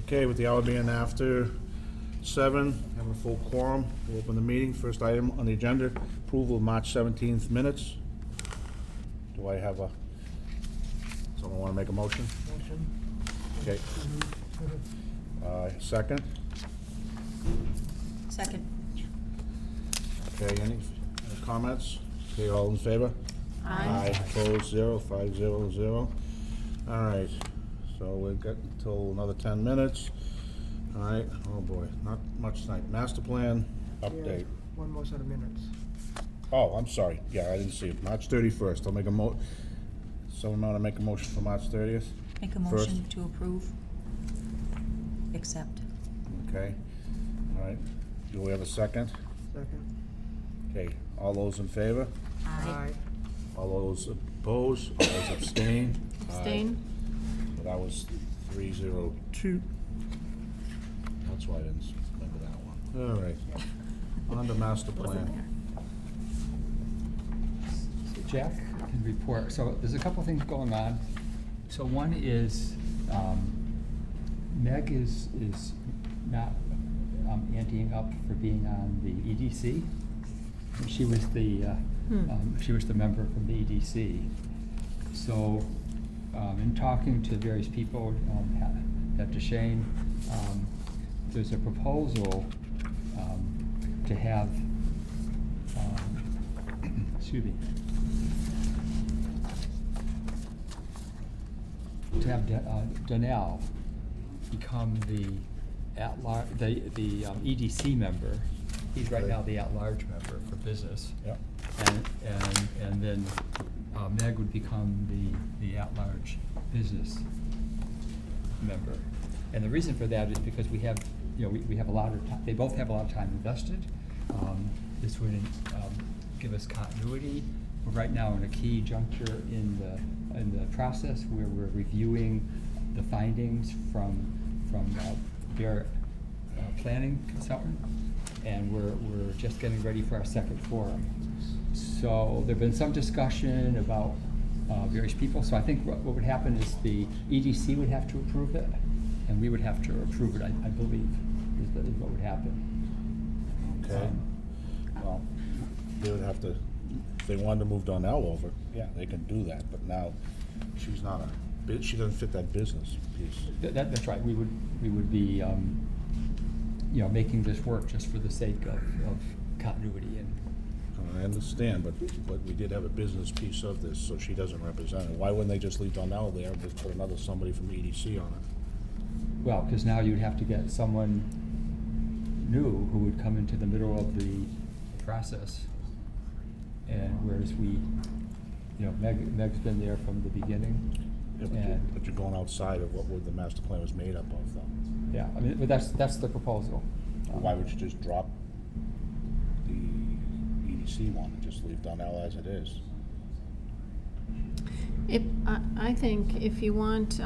Okay, with the hour being after 7, having a full quorum, we'll open the meeting. First item on the agenda, approval of March 17th minutes. Do I have someone want to make a motion? Motion. Okay. Second? Second. Okay, any comments? Okay, all in favor? Aye. Opposed, 0, 5-0-0. All right, so we've got until another 10 minutes. All right, oh boy, not much tonight. Master plan update. One more set of minutes. Oh, I'm sorry, yeah, I didn't see it. March 31st, I'll make a someone want to make a motion for March 30th? Make a First. motion to approve. Accept. Okay, all right. Do we have a second? Second. Okay, all those in favor? Aye. All those opposed? All those abstain? Abstain. So that was 302. That's why I didn't remember that one. All right, on to master plan. So Jack can report. So there's a couple things going on. So one is Meg is not anteing up for being on the EDC. She was the member from the EDC. So in talking to various people, Dr. Shane, there's a proposal to have excuse me, to have Donnell become the EDC member. He's right now the at-large member for business. Yep. And then Meg would become the at-large business member. And the reason for that is because we have, we have a lot of time, they both have a lot of time invested. This would give us continuity. We're right now in a key juncture in the process where we're reviewing the findings from their planning consultant, and we're just getting ready for our second forum. So there've been some discussion about various people. So I think what would happen is the EDC would have to approve it, and we would have to approve it, I believe, is what would happen. Okay. Well, they would have to, if they wanted to move Donnell over, yeah, they can do that, but now she's not she doesn't fit that business piece. That's right. We would be, making this work just for the sake of continuity and. I understand, but we did have a business piece of this, so she doesn't represent it. Why wouldn't they just leave Donnell there and just put somebody from EDC on it? Well, because now you'd have to get someone new who would come into the middle of the process. And whereas Meg's been there from the beginning. Yeah, but you're going outside of what the master plan was made up of, though. Yeah, I mean, but that's the proposal. Why would you just drop the EDC one and just leave Donnell as it is? I think if you want,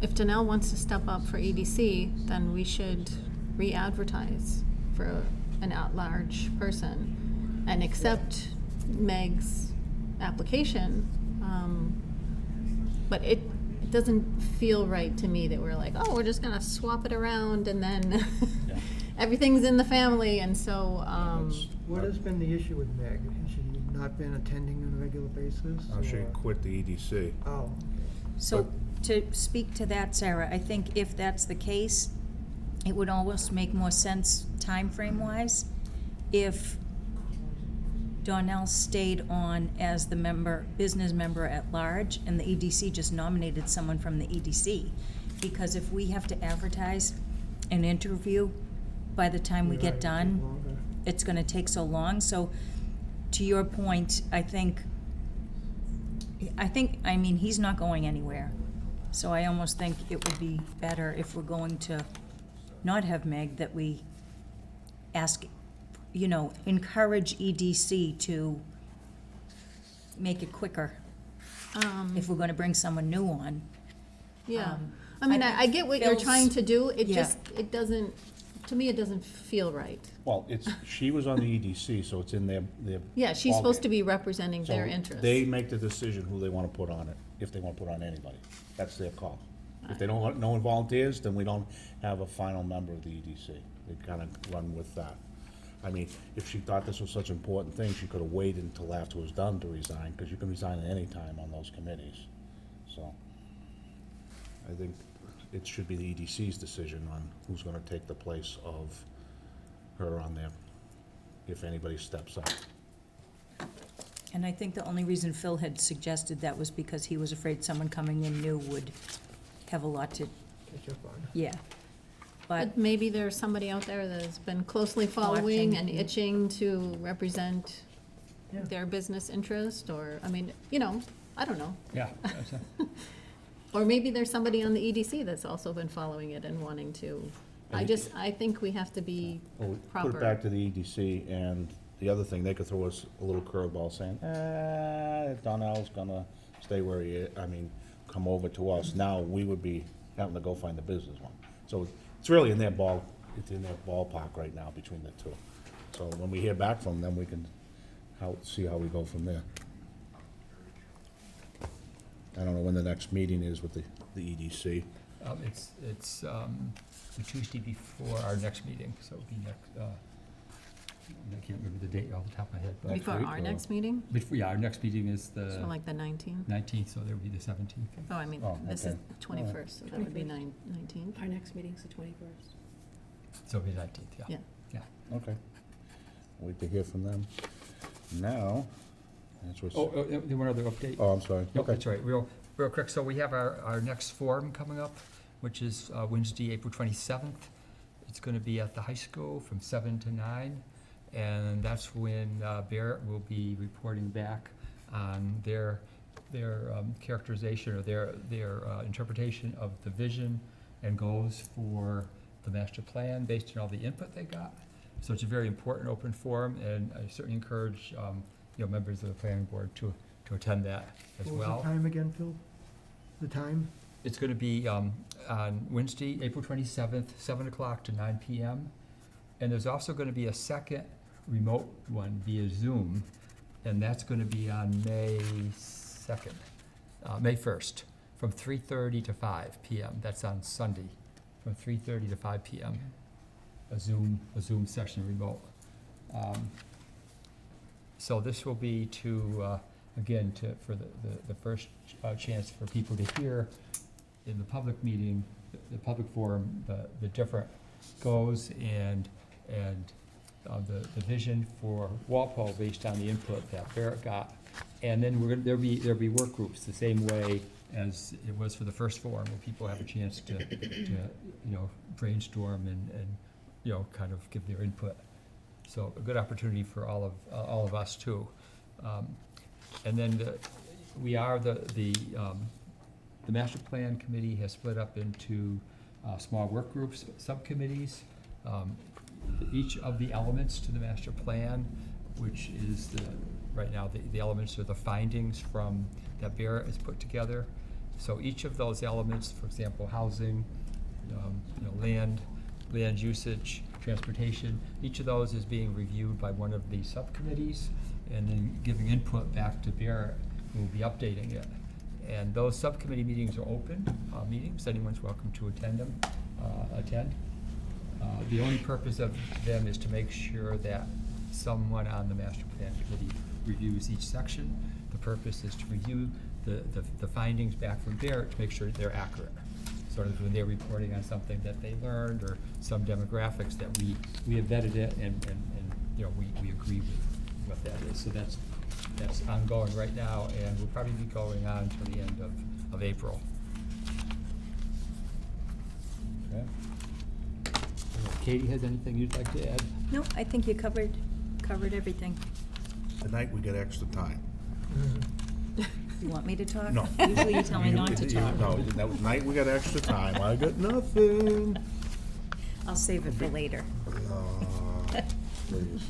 if Donnell wants to step up for EDC, then we should re-advertise for an at-large person and accept Meg's application. But it doesn't feel right to me that we're like, oh, we're just gonna swap it around and then Yeah. everything's in the family, and so, What has been the issue with Meg? Has she not been attending on a regular basis? She or- quit the EDC. Oh, So to speak to that, Sarah, I think if that's the case, it would almost make more sense time frame wise if Donnell stayed on as the business member at large, and the EDC just nominated someone from the EDC. Because if we have to advertise an interview, by the time we you're get right, it'd done, take longer. it's gonna take so long. So to your point, I mean, he's not going anywhere. So I almost think it would be better if we're going to not have Meg, that we ask, encourage EDC to make it quicker if we're gonna bring someone new on. yeah. Um, I mean, I I get what you're Phil's- trying to do, it Yeah. just, it doesn't, to me, it doesn't feel right. Well, she was on the EDC, so it's in their Yeah, she's supposed ballgame. to be representing their So interests. they make the decision who they want to put on it, if they want to put on anybody. That's their call. If they don't, no one volunteers, then we don't have a final member of the EDC. They kind of run with that. I mean, if she thought this was such an important thing, she could have waited until after it was done to resign, because you can resign at any time on those committees. So, I think it should be the EDC's decision on who's gonna take the place of her on there, if anybody steps up. And I think the only reason Phil had suggested that was because he was afraid someone coming in new would have a lot to, Catch up on. yeah. But, But maybe there's somebody out there that's been closely following and Watching. itching to represent Yeah. their business interest, or, I mean, you know, I don't know. Yeah. that's a- Or maybe there's somebody on the EDC that's also been following it and wanting to. I think we have to be Well, we proper. put it back to the EDC, and the other thing, they could throw us a little curveball saying, Donnell's gonna stay where he is, I mean, come over to us. Now, we would be having to go find the business one. So it's really in their ballpark right now between the two. So when we hear back from them, we can see how we go from there. I don't know when the next meeting is with the EDC. It's the Tuesday before our next meeting, so it'll be next, I can't remember the date off the top of my head, but, Next Before week, our or- next meeting, yeah, our next meeting is so the like the 19th. 19th, so there'll be the 17th. Oh, I mean, Oh, this okay. is 21st, so that would be 19th. Our next meeting's the 21st. So it'll be 19th, yeah. Yeah. Yeah. Okay. Wait to hear from them. Now, that's what's, Oh, one other update. oh, I'm sorry. No, Okay. that's all right, real quick, so we have our next forum coming up, which is Wednesday, April 27th. It's gonna be at the high school from 7 to 9, and that's when Barrett will be reporting back on their characterization or their interpretation of the vision and goals for the master plan based on all the input they got. So it's a very important open forum, and I certainly encourage, members of the planning board to attend that as What was well. the time again, Phil? The time? It's gonna be, on Wednesday, April 27th, 7 o'clock to 9 PM. And there's also gonna be a second remote one via Zoom, and that's gonna be on May 2nd, May 1st, from 3:30 to 5 PM. That's on Sunday, from 3:30 to 5 PM. A Zoom session remote. So this will be for the first chance for people to hear in the public meeting, the public forum, the different goals and the vision for Walpole based on the input that Barrett got. And then there'll be work groups the same way as it was for the first forum, where people have a chance to brainstorm and kind of give their input. So a good opportunity for all of us too. And then the master plan committee has split up into small work groups, subcommittees. Each of the elements to the master plan, which is right now the elements are the findings that Barrett has put together. So each of those elements, for example, housing, land usage, transportation, each of those is being reviewed by one of the subcommittees and then giving input back to Barrett, who will be updating it. And those subcommittee meetings are open meetings. Anyone's welcome to attend them. The only purpose of them is to make sure that someone on the master plan committee reviews each section. The purpose is to review the findings back from Barrett to make sure they're accurate. Sort of when they're reporting on something that they learned or some demographics that we have vetted it and we agree with what that is. So that's ongoing right now, and will probably be going on until the end of April. Okay. Katie, has anything you'd like to add? no, I think you covered everything. Tonight, we get extra time. You want me to talk? No. Usually you tell me not to talk. No, tonight we got extra time. I got nothing. I'll save it for later. Please.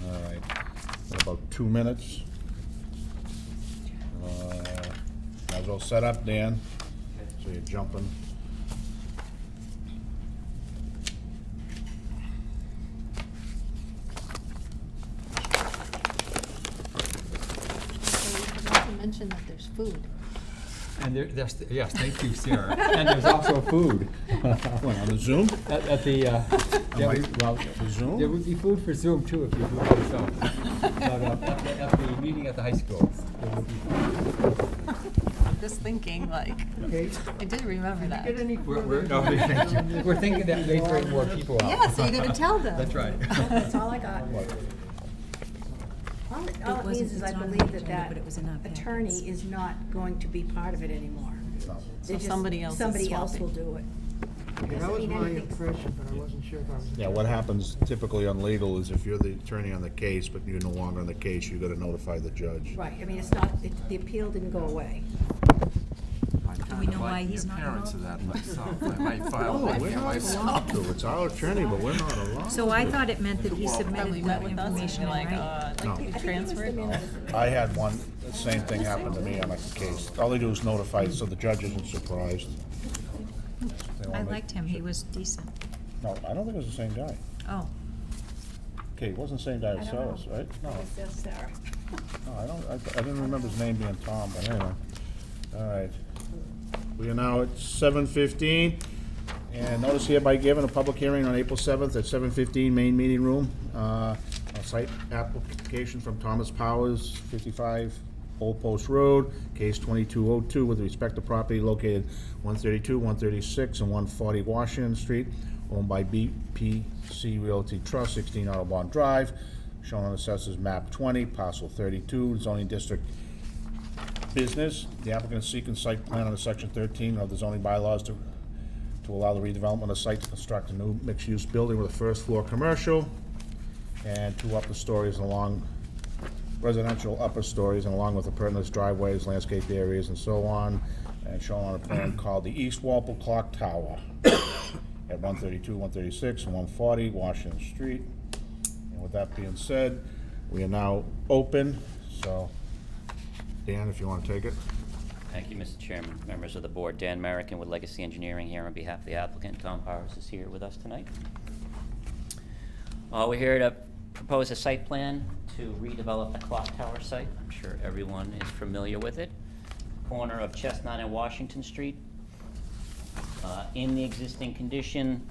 All right, got about 2 minutes. Might as well set up, Dan, so you're jumping. So we forgot to mention that there's food. And yes, thank you, Sarah. And there's also food. What, on the Zoom? At the, well, The Zoom? there would be food for Zoom too if you do it yourself. But at the meeting at the high school, there would be food. Just thinking, like, Okay. I did remember that. Get any We're, further? no, thank you. We're thinking that may bring more people out. Yeah, so you're gonna tell them. That's right. That's all I got. All it wasn't- means is it's I not on believe the that agenda, that but it was in our attorney packets. is not going to be part of it anymore. No. So somebody else is Somebody else will swapping. do it. Yeah, that Doesn't was mean my anything. impression, but I wasn't sure if I was. Yeah, what happens typically on legal is if you're the attorney on the case, but you're no longer on the case, you gotta notify the judge. Right, I mean, it's not, the appeal didn't go away. Do we know why he's not Parents involved? of that myself, I might file Oh, one we're for not myself. allowed to. It's our attorney, but we're not allowed. So I thought it meant that he Probably submitted met the with us and information be in like, writing. I'd No. like to be transferred. I had one, the same thing happened to me on a case. All they do is notify, so the judge isn't surprised. They wanna I make- liked him, he was decent. No, I don't think it was the same guy. Oh, Okay, it wasn't the same guy as I don't know. Sarah's, right? No, It's just Sarah. no, I didn't remember his name being Tom, but anyway. All right. We are now at 7:15, and notice hereby given a public hearing on April 7th at 7:15, main meeting room. A site application from Thomas Powers, 55 Old Post Road, case 2202, with respect to property located 132, 136, and 140 Washington Street, owned by BPC Realty Trust, 16 Audubon Drive, shown on Assessors Map 20, parcel 32, zoning district business. The applicant is seeking site plan under section 13 of the zoning bylaws to allow the redevelopment of the site to construct a new mixed-use building with a first floor commercial and two upper stories along residential upper stories, and along with the pertinent driveways, landscape areas, and so on, and shown on a plan called the East Walpole Clock Tower at 132, 136, and 140 Washington Street. And with that being said, we are now open, so Dan, if you want to take it. Thank you, Mr. Chairman, members of the board. Dan Merrickin with Legacy Engineering here on behalf of the applicant. Tom Powers is here with us tonight. We're here to propose a site plan to redevelop the clock tower site. I'm sure everyone is familiar with it. Corner of Chestnut and Washington Street. In the existing condition,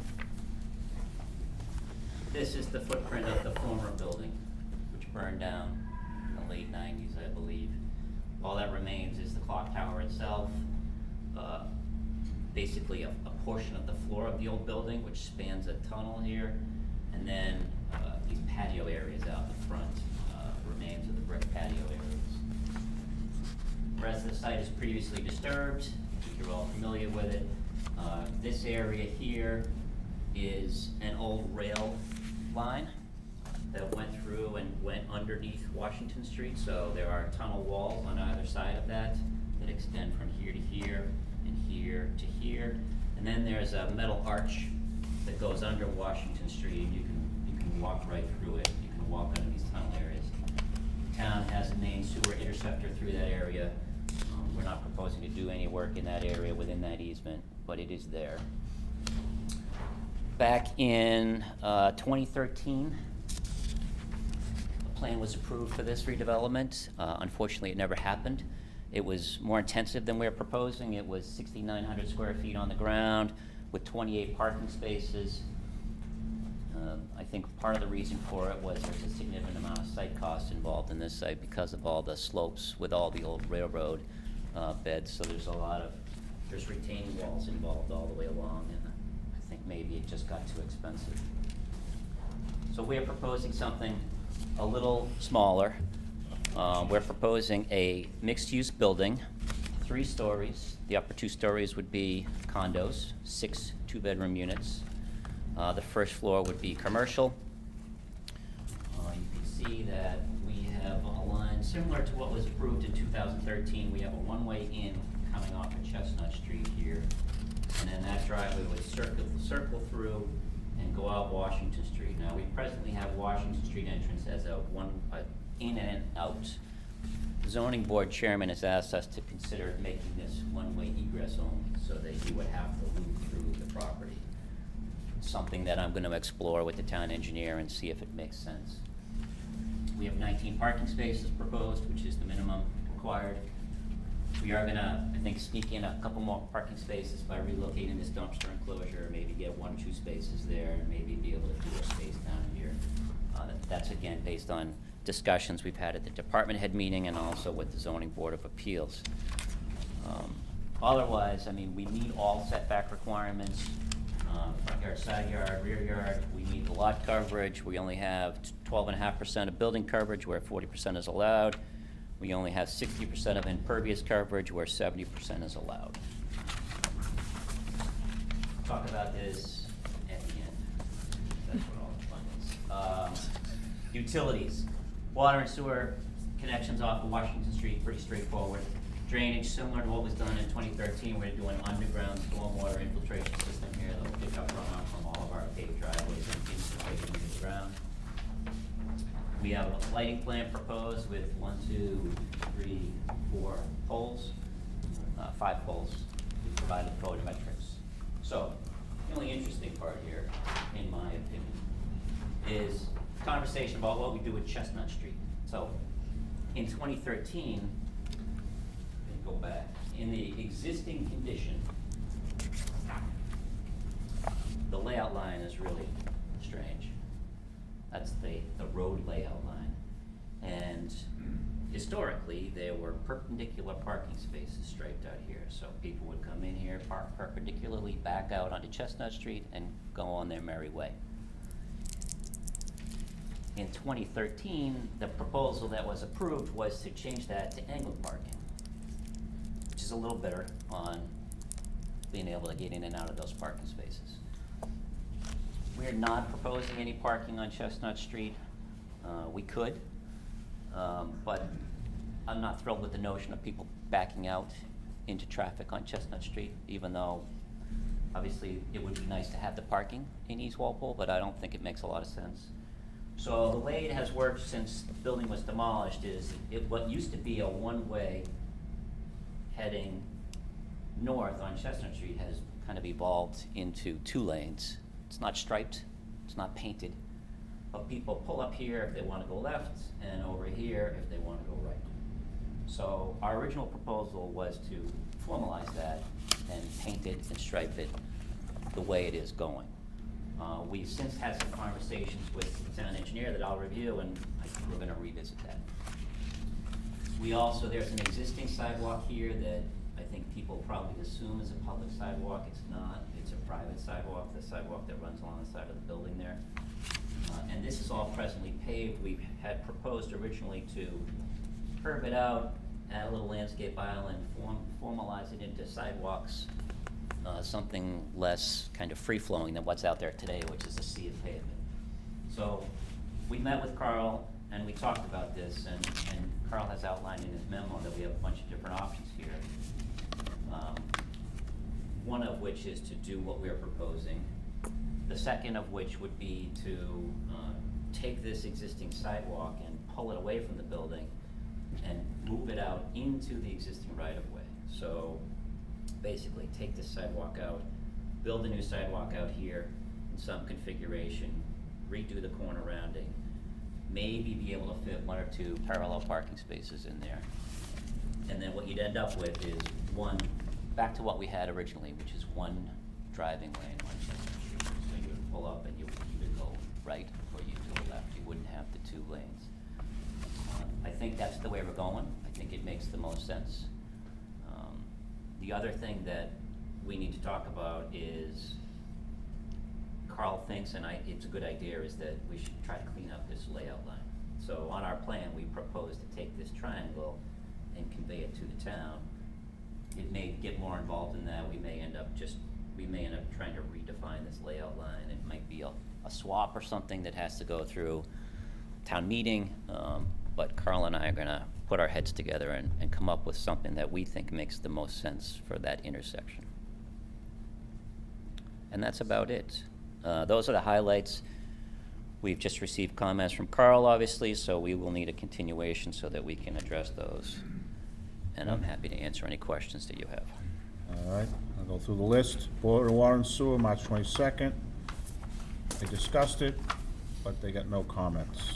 this is the footprint of the former building, which burned down in the late 90s, I believe. All that remains is the clock tower itself, basically a portion of the floor of the old building, which spans a tunnel here, and then these patio areas out the front, remains of the brick patio areas. The rest of the site is previously disturbed. I think you're all familiar with it. This area here is an old rail line that went through and went underneath Washington Street, so there are tunnel walls on either side of that that extend from here to here and here to here. And then there's a metal arch that goes under Washington Street. You can walk right through it. You can walk under these tunnel areas. The town has a main sewer interceptor through that area. We're not proposing to do any work in that area within that easement, but it is there. Back in 2013, a plan was approved for this redevelopment. Unfortunately, it never happened. It was more intensive than we were proposing. It was 6,900 square feet on the ground with 28 parking spaces. I think part of the reason for it was there's a significant amount of site costs involved in this site because of all the slopes with all the old railroad beds. So there's retaining walls involved all the way along, and I think maybe it just got too expensive. So we're proposing something a little smaller. We're proposing a mixed-use building, 3 stories. The upper 2 stories would be condos, 6 2-bedroom units. The first floor would be commercial. You can see that we have a line similar to what was approved in 2013. We have a one-way in coming off of Chestnut Street here, and then that driveway would circle through and go out Washington Street. Now, we presently have Washington Street entrance as a in and out. The zoning board chairman has asked us to consider making this one-way egress only, so that you would have to loop through the property. Something that I'm going to explore with the town engineer and see if it makes sense. We have 19 parking spaces proposed, which is the minimum required. We are gonna, I think, sneak in a couple more parking spaces by relocating this dumpster enclosure, maybe get 1 or 2 spaces there, and maybe be able to do a space down here. That's again based on discussions we've had at the department head meeting and also with the zoning board of appeals. Otherwise, I mean, we meet all setback requirements, front yard, side yard, rear yard. We meet the lot coverage. We only have 12.5% of building coverage where 40% is allowed. We only have 60% of impervious coverage where 70% is allowed. Talk about this at the end. That's what all the fun is. Utilities, water and sewer connections off of Washington Street, pretty straightforward. Drainage, similar to what was done in 2013, we're doing an underground stormwater infiltration system here that will pick up runoff from all of our paved driveways and infiltrate into the ground. We have a lighting plan proposed with 1, 2, 3, 4 poles, 5 poles. We provided photometrics. So, the only interesting part here, in my opinion, is conversation about what we do with Chestnut Street. So, in 2013, go back, in the existing condition, the layout line is really strange. That's the road layout line. And historically, there were perpendicular parking spaces striped out here. So people would come in here, park perpendicularly, back out onto Chestnut Street, and go on their merry way. In 2013, the proposal that was approved was to change that to angled parking, which is a little better on being able to get in and out of those parking spaces. We're not proposing any parking on Chestnut Street. We could, but I'm not thrilled with the notion of people backing out into traffic on Chestnut Street, even though obviously it would be nice to have the parking in East Walpole, but I don't think it makes a lot of sense. So the way it has worked since the building was demolished is what used to be a one-way heading north on Chestnut Street has kind of evolved into 2 lanes. It's not striped, it's not painted, but people pull up here if they want to go left, and over here if they want to go right. So our original proposal was to formalize that and paint it and stripe it the way it is going. We've since had some conversations with the town engineer that I'll review, and I think we're going to revisit that. We also, there's an existing sidewalk here that I think people probably assume is a public sidewalk. It's not. It's a private sidewalk, the sidewalk that runs along the side of the building there. And this is all presently paved. We had proposed originally to curve it out, add a little landscape island, formalize it into sidewalks, something less kind of free-flowing than what's out there today, which is a sea of pavement. So we met with Carl and we talked about this, and Carl has outlined in his memo that we have a bunch of different options here. One of which is to do what we're proposing. The second of which would be to take this existing sidewalk and pull it away from the building and move it out into the existing right-of-way. So basically take this sidewalk out, build a new sidewalk out here in some configuration, redo the corner rounding, maybe be able to fit 1 or 2 parallel parking spaces in there. And then what you'd end up with is back to what we had originally, which is 1 driving lane on Chestnut Street. So you would pull up and you would either go right or you go left. You wouldn't have the 2 lanes. I think that's the way we're going. I think it makes the most sense. The other thing that we need to talk about is Carl thinks, and it's a good idea, is that we should try to clean up this layout line. So on our plan, we propose to take this triangle and convey it to the town. It may get more involved in that. We may end up trying to redefine this layout line. It might be a swap or something that has to go through town meeting. But Carl and I are gonna put our heads together and come up with something that we think makes the most sense for that intersection. And that's about it. Those are the highlights. We've just received comments from Carl, obviously, so we will need a continuation so that we can address those. And I'm happy to answer any questions that you have. All right, I'll go through the list. Board of Water and Sewer, March 22nd. They discussed it, but they got no comments.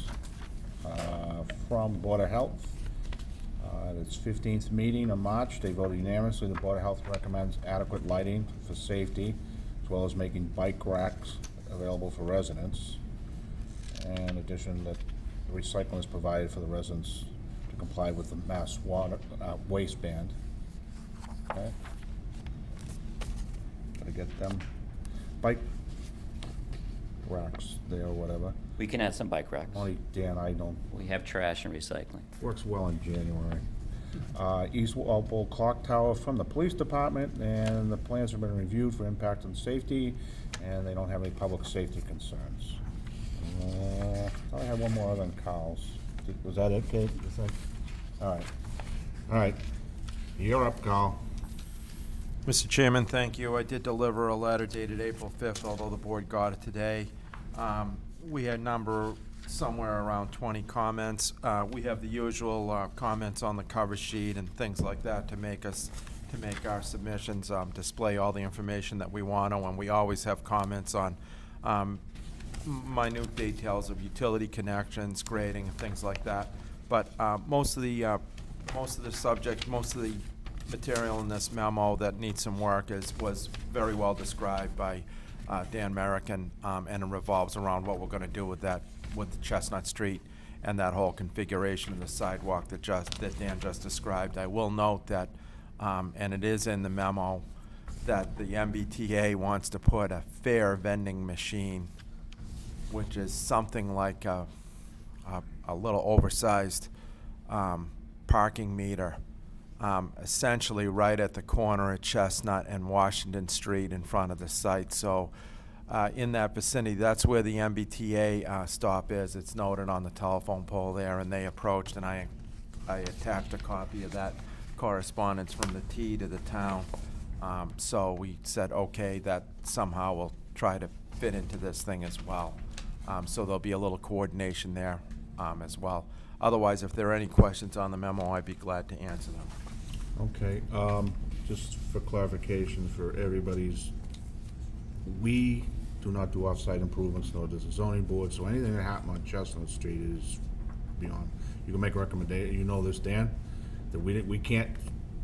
From Board of Health, At its 15th meeting in March, they voted unanimously, the Board of Health recommends adequate lighting for safety, as well as making bike racks available for residents. And in addition, that recycling is provided for the residents to comply with the mass waste ban. Okay? Gotta get them bike racks there or whatever. We can add some bike racks. Only Dan, I don't, We have trash and recycling. works well in January. East Walpole Clock Tower from the police department, and the plans have been reviewed for impact on safety, and they don't have any public safety concerns. I thought I had one more other than Carl's. Was that it, Kate, you think? All right. You're up, Carl. Mr. Chairman, thank you. I did deliver a letter dated April 5th, although the board got it today. We had somewhere around 20 comments. We have the usual comments on the cover sheet and things like that to make our submissions display all the information that we want to, and we always have comments on minute details of utility connections, grading, and things like that. But most of the material in this memo that needs some work was very well described by Dan Merrick, and it revolves around what we're going to do with the Chestnut Street and that whole configuration of the sidewalk that Dan just described. I will note that, and it is in the memo, that the MBTA wants to put a fare vending machine, which is something like a little oversized parking meter, essentially right at the corner of Chestnut and Washington Street in front of the site. So in that vicinity, that's where the MBTA stop is. It's noted on the telephone pole there, and they approached, and I attached a copy of that correspondence from the T to the town. So we said, okay, that somehow will try to fit into this thing as well. So there'll be a little coordination there as well. Otherwise, if there are any questions on the memo, I'd be glad to answer them. Okay, just for clarification for everybody's, we do not do off-site improvements, nor does the zoning board, so anything that happened on Chestnut Street is beyond. You can make a recommendation, you know this, Dan, that we can't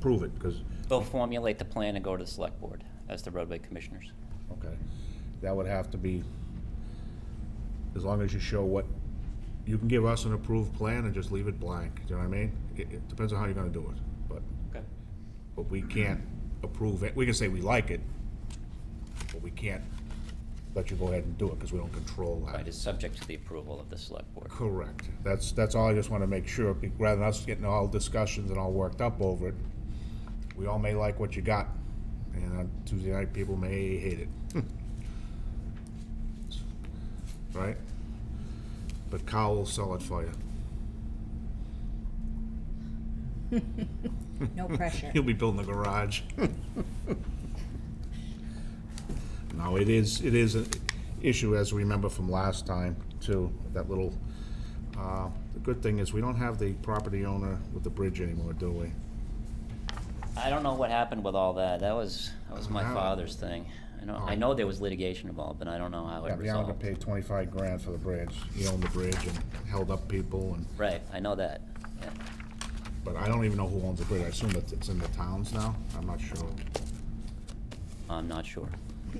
prove it, because, They'll formulate the plan and go to the select board as the roadway commissioners. okay, that would have to be, as long as you show what, you can give us an approved plan and just leave it blank, do you know what I mean? It depends on how you're gonna do it, Okay. but we can't approve it, we can say we like it, but we can't let you go ahead and do it, because we don't control that. Right, it's subject to the approval of the select board. Correct. That's all I just want to make sure, rather than us getting all discussions and all worked up over it. We all may like what you got, and on Tuesday night, people may hate it. Right? But Kyle will sell it for you. No pressure. He'll be building a garage. No, it is an issue, as we remember from last time, too, that little, the good thing is, we don't have the property owner with the bridge anymore, do we? I don't know what happened with all that. That was my Wow. father's thing. I know there was litigation involved, but I don't know how Yeah, it the owner resolved. paid 25 grand for the bridge. He owned the bridge and held up people, and, Right, I know that. Yeah. but I don't even know who owns the bridge. I assume that it's in the towns now? I'm not sure. I'm not sure.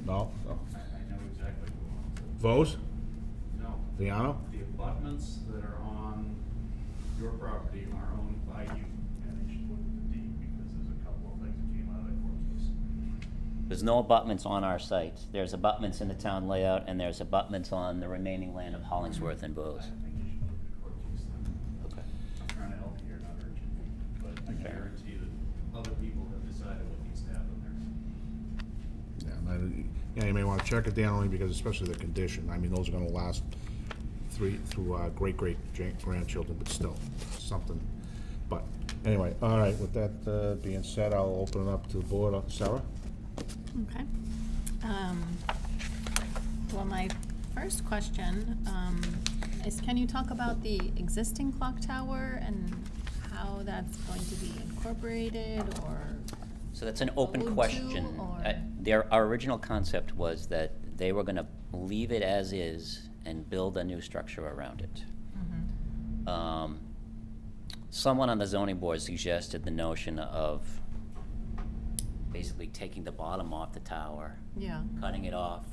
No? I know exactly who Vose? owns it. No, Viano? the abutments that are on your property are owned by you, and they should look at the deed, because there's a couple of things that came out of that court case. There's no abutments on our site. There's abutments in the town layout, and there's abutments on the remaining land of Hollingsworth and Bose. I think you should look at the court case then. Okay. I'm trying to help you here, not hurt you, but I can Fair. guarantee that other people have decided what needs to happen there. Yeah, you may want to check it down, only because especially the condition. I mean, those are gonna last through great-great-grandchildren, but still, something. But, anyway, all right, with that being said, I'll open it up to the board. Sarah? Okay. Well, my first question is, can you talk about the existing clock tower and how that's going to be incorporated, or? So that's an open owed to, question. or- Our original concept was that they were gonna leave it as is and build a new structure around it. Mhm. Someone on the zoning board suggested the notion of basically taking the bottom off the tower, Yeah, cutting it off,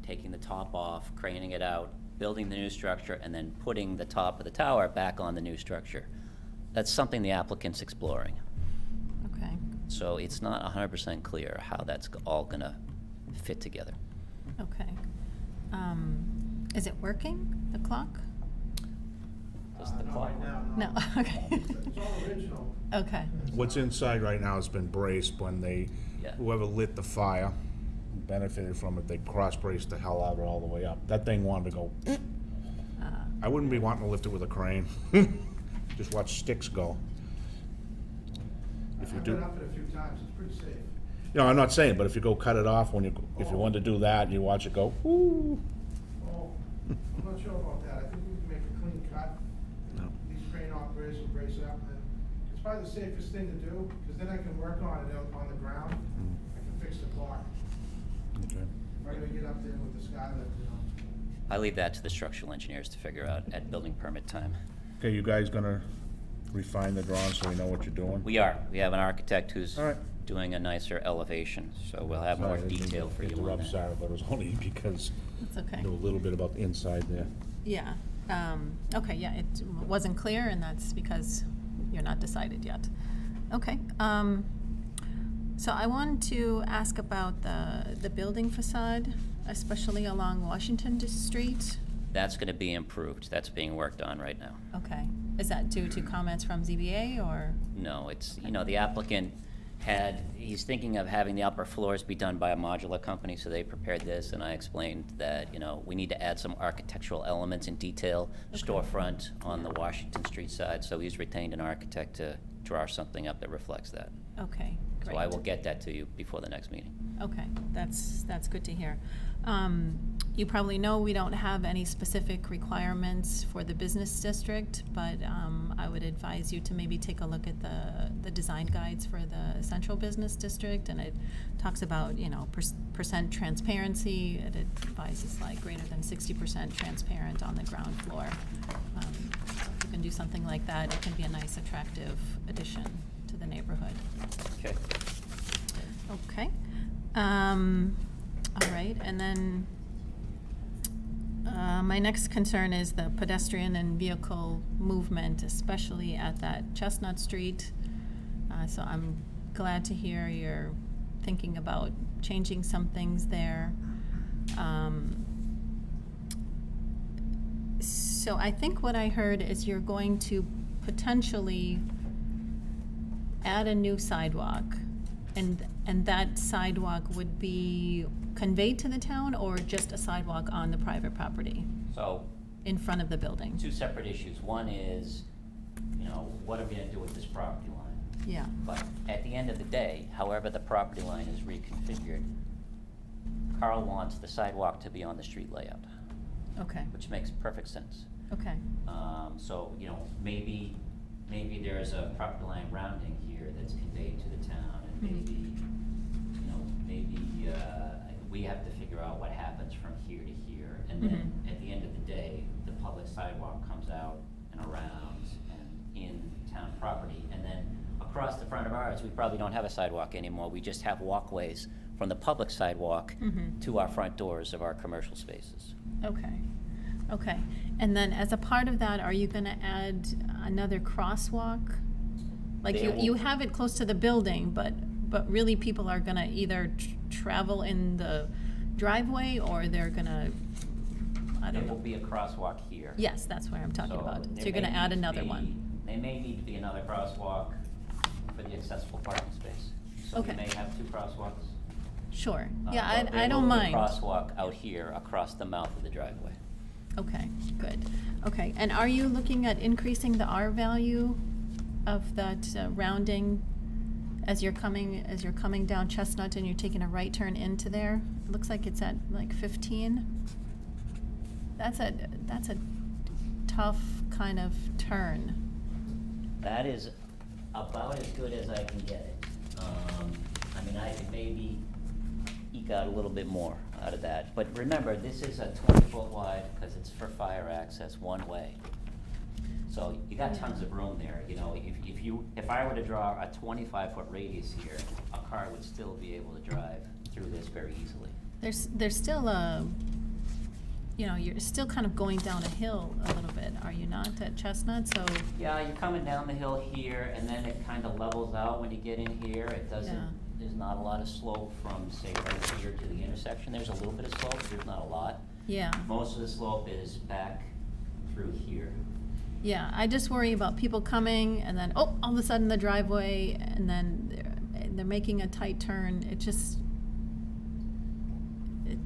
taking the top off, craning it out, building the new structure, and then putting the top of the tower back on the new structure. That's something the applicant's exploring. okay, So it's not 100% clear how that's all gonna fit together. okay. Is it working, the clock? Does the Not clock right work? now, No, okay. It's all original. Okay, What's inside right now has been braced when they, Yeah. whoever lit the fire benefited from it, they cross-braced the hell out of it all the way up. That thing wanted to go, I wouldn't be wanting to lift it with a crane. Just watch sticks go. If you I've do, been up it a few times, it's pretty safe. no, I'm not saying, but if you go cut it off when you, if you want to do that, you watch it go, whoo. Oh, I'm not sure about that, I think we can make a clean cut. No. These crane operators will brace up, and it's probably the safest thing to do, because then I can work on it on the ground. I can fix the clock. Okay. If I gotta get up there with the skylift, you know. I leave that to the structural engineers to figure out at building permit time. Okay, you guys gonna refine the drawing so we know what you're doing? We are. We have an architect who's All right. doing a nicer elevation, so we'll have more Sorry, I didn't detail for you on interrupt that. Sarah, but it was only because that's I okay. knew a little bit about the inside there. Yeah, okay, yeah, it wasn't clear, and that's because you're not decided yet. Okay, so I wanted to ask about the building facade, especially along Washington Street. That's gonna be improved. That's being worked on right now. Okay, is that due to comments from ZBA, or? No, it's, the applicant he's thinking of having the upper floors be done by a modular company, so they prepared this, and I explained that, we need to add some architectural elements and detail, storefront on the Washington Street side, so he's retained an architect to draw something up that reflects that. Okay, great. So I will get that to you before the next meeting. Okay, that's good to hear. You probably know we don't have any specific requirements for the business district, but I would advise you to maybe take a look at the design guides for the central business district, and it talks about, percent transparency. It advises like greater than 60% transparent on the ground floor. So if you can do something like that, it can be a nice, attractive addition to the neighborhood. Okay. Okay. All right, and then my next concern is the pedestrian and vehicle movement, especially at that Chestnut Street. So I'm glad to hear you're thinking about changing some things there. So I think what I heard is you're going to potentially add a new sidewalk, and that sidewalk would be conveyed to the town, or just a sidewalk on the private property So, in front of the building? two separate issues. One is, what are we gonna do with this property line? Yeah, But at the end of the day, however the property line is reconfigured, Carl wants the sidewalk to be on the street layout, okay, which makes perfect sense. okay, So, maybe there's a property line rounding here that's conveyed to the town, and maybe, we have to figure out what happens from here to here. And then, at the end of the day, the public sidewalk comes out and around and in town property. And then across the front of ours, we probably don't have a sidewalk anymore. We just have walkways from the public sidewalk to our front doors of our commercial spaces. okay, okay. And then as a part of that, are you gonna add another crosswalk? Like There you will- have it close to the building, but really people are gonna either travel in the driveway, or they're gonna, I There don't will know. be a crosswalk here. Yes, that's what I'm talking about. So there you're gonna may add need to another be- one. There may need to be another crosswalk for the accessible parking space. So Okay. we may have two crosswalks. Sure, But yeah, I there don't will be a mind. crosswalk out here across the mouth of the driveway. Okay, good. Okay, and are you looking at increasing the R value of that rounding as you're coming down Chestnut and you're taking a right turn into there? It looks like it's at like 15. That's a tough kind of turn. That is about as good as I can get it. I could maybe eke out a little bit more out of that. But remember, this is a 20-foot wide, because it's for fire access, one way. So you got tons of room there, you know, if I were to draw a 25-foot radius here, a car would still be able to drive through this very easily. There's still a, you know, you're still kind of going down a hill a little bit, are you not, at Chestnut? So, Yeah, you're coming down the hill here, and then it kind of levels out when you get in here. It doesn't, Yeah. there's not a lot of slope from, say, right here to the intersection. There's a little bit of slope, but there's not a lot. yeah. Most of the slope is back through here. Yeah, I just worry about people coming and then, oh, all of a sudden the driveway, and then they're making a tight turn. It just, it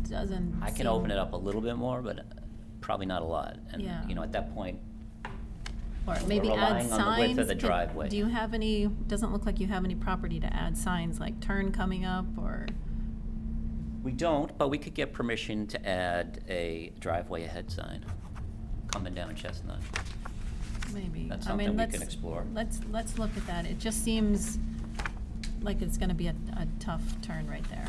doesn't I can seem- open it up a little bit more, but probably not a lot. And, Yeah. you know, at that point, Or maybe add relying on the width signs. of the driveway. Do you have any, doesn't look like you have any property to add signs, like turn coming up, or, we don't, but we could get permission to add a driveway ahead sign coming down Chestnut. maybe. That's I mean, something we can explore. Let's look at that. It just seems like it's gonna be a tough turn right there.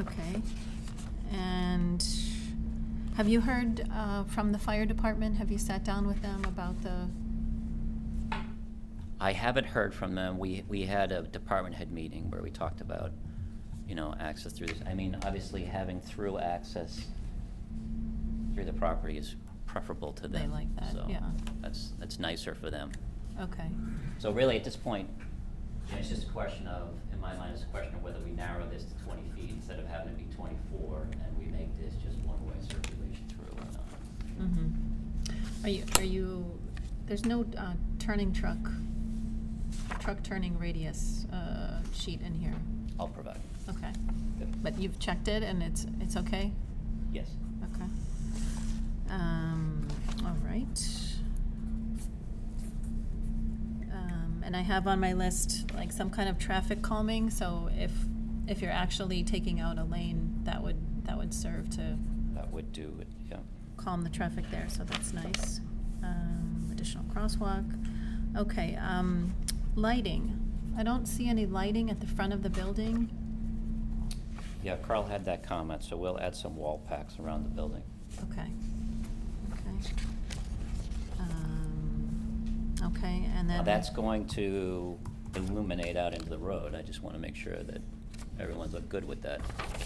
Okay. And have you heard from the fire department? Have you sat down with them about the, I haven't heard from them. We had a department head meeting where we talked about, you know, access through this. I mean, obviously, having through access through the property is preferable to them. They like that, so yeah. That's nicer for them. okay, So really, at this point, you know, it's just a question of, in my mind, it's a question of whether we narrow this to 20 feet instead of having it be 24, and we make this just one-way circulation through or not. mm-hmm. Are you, there's no turning truck turning radius sheet in here? I'll provide. Okay. Good. But you've checked it and it's okay? Yes. Okay. All right. And I have on my list, like, some kind of traffic calming, so if you're actually taking out a lane, that would serve to That would do it, yeah. calm the traffic there, so that's nice. Additional crosswalk. Okay, lighting. I don't see any lighting at the front of the building. Yeah, Carl had that comment, so we'll add some wall packs around the building. Okay. Okay. Okay, and then. Now, that's going to illuminate out into the road. I just want to make sure that everyone's good with that.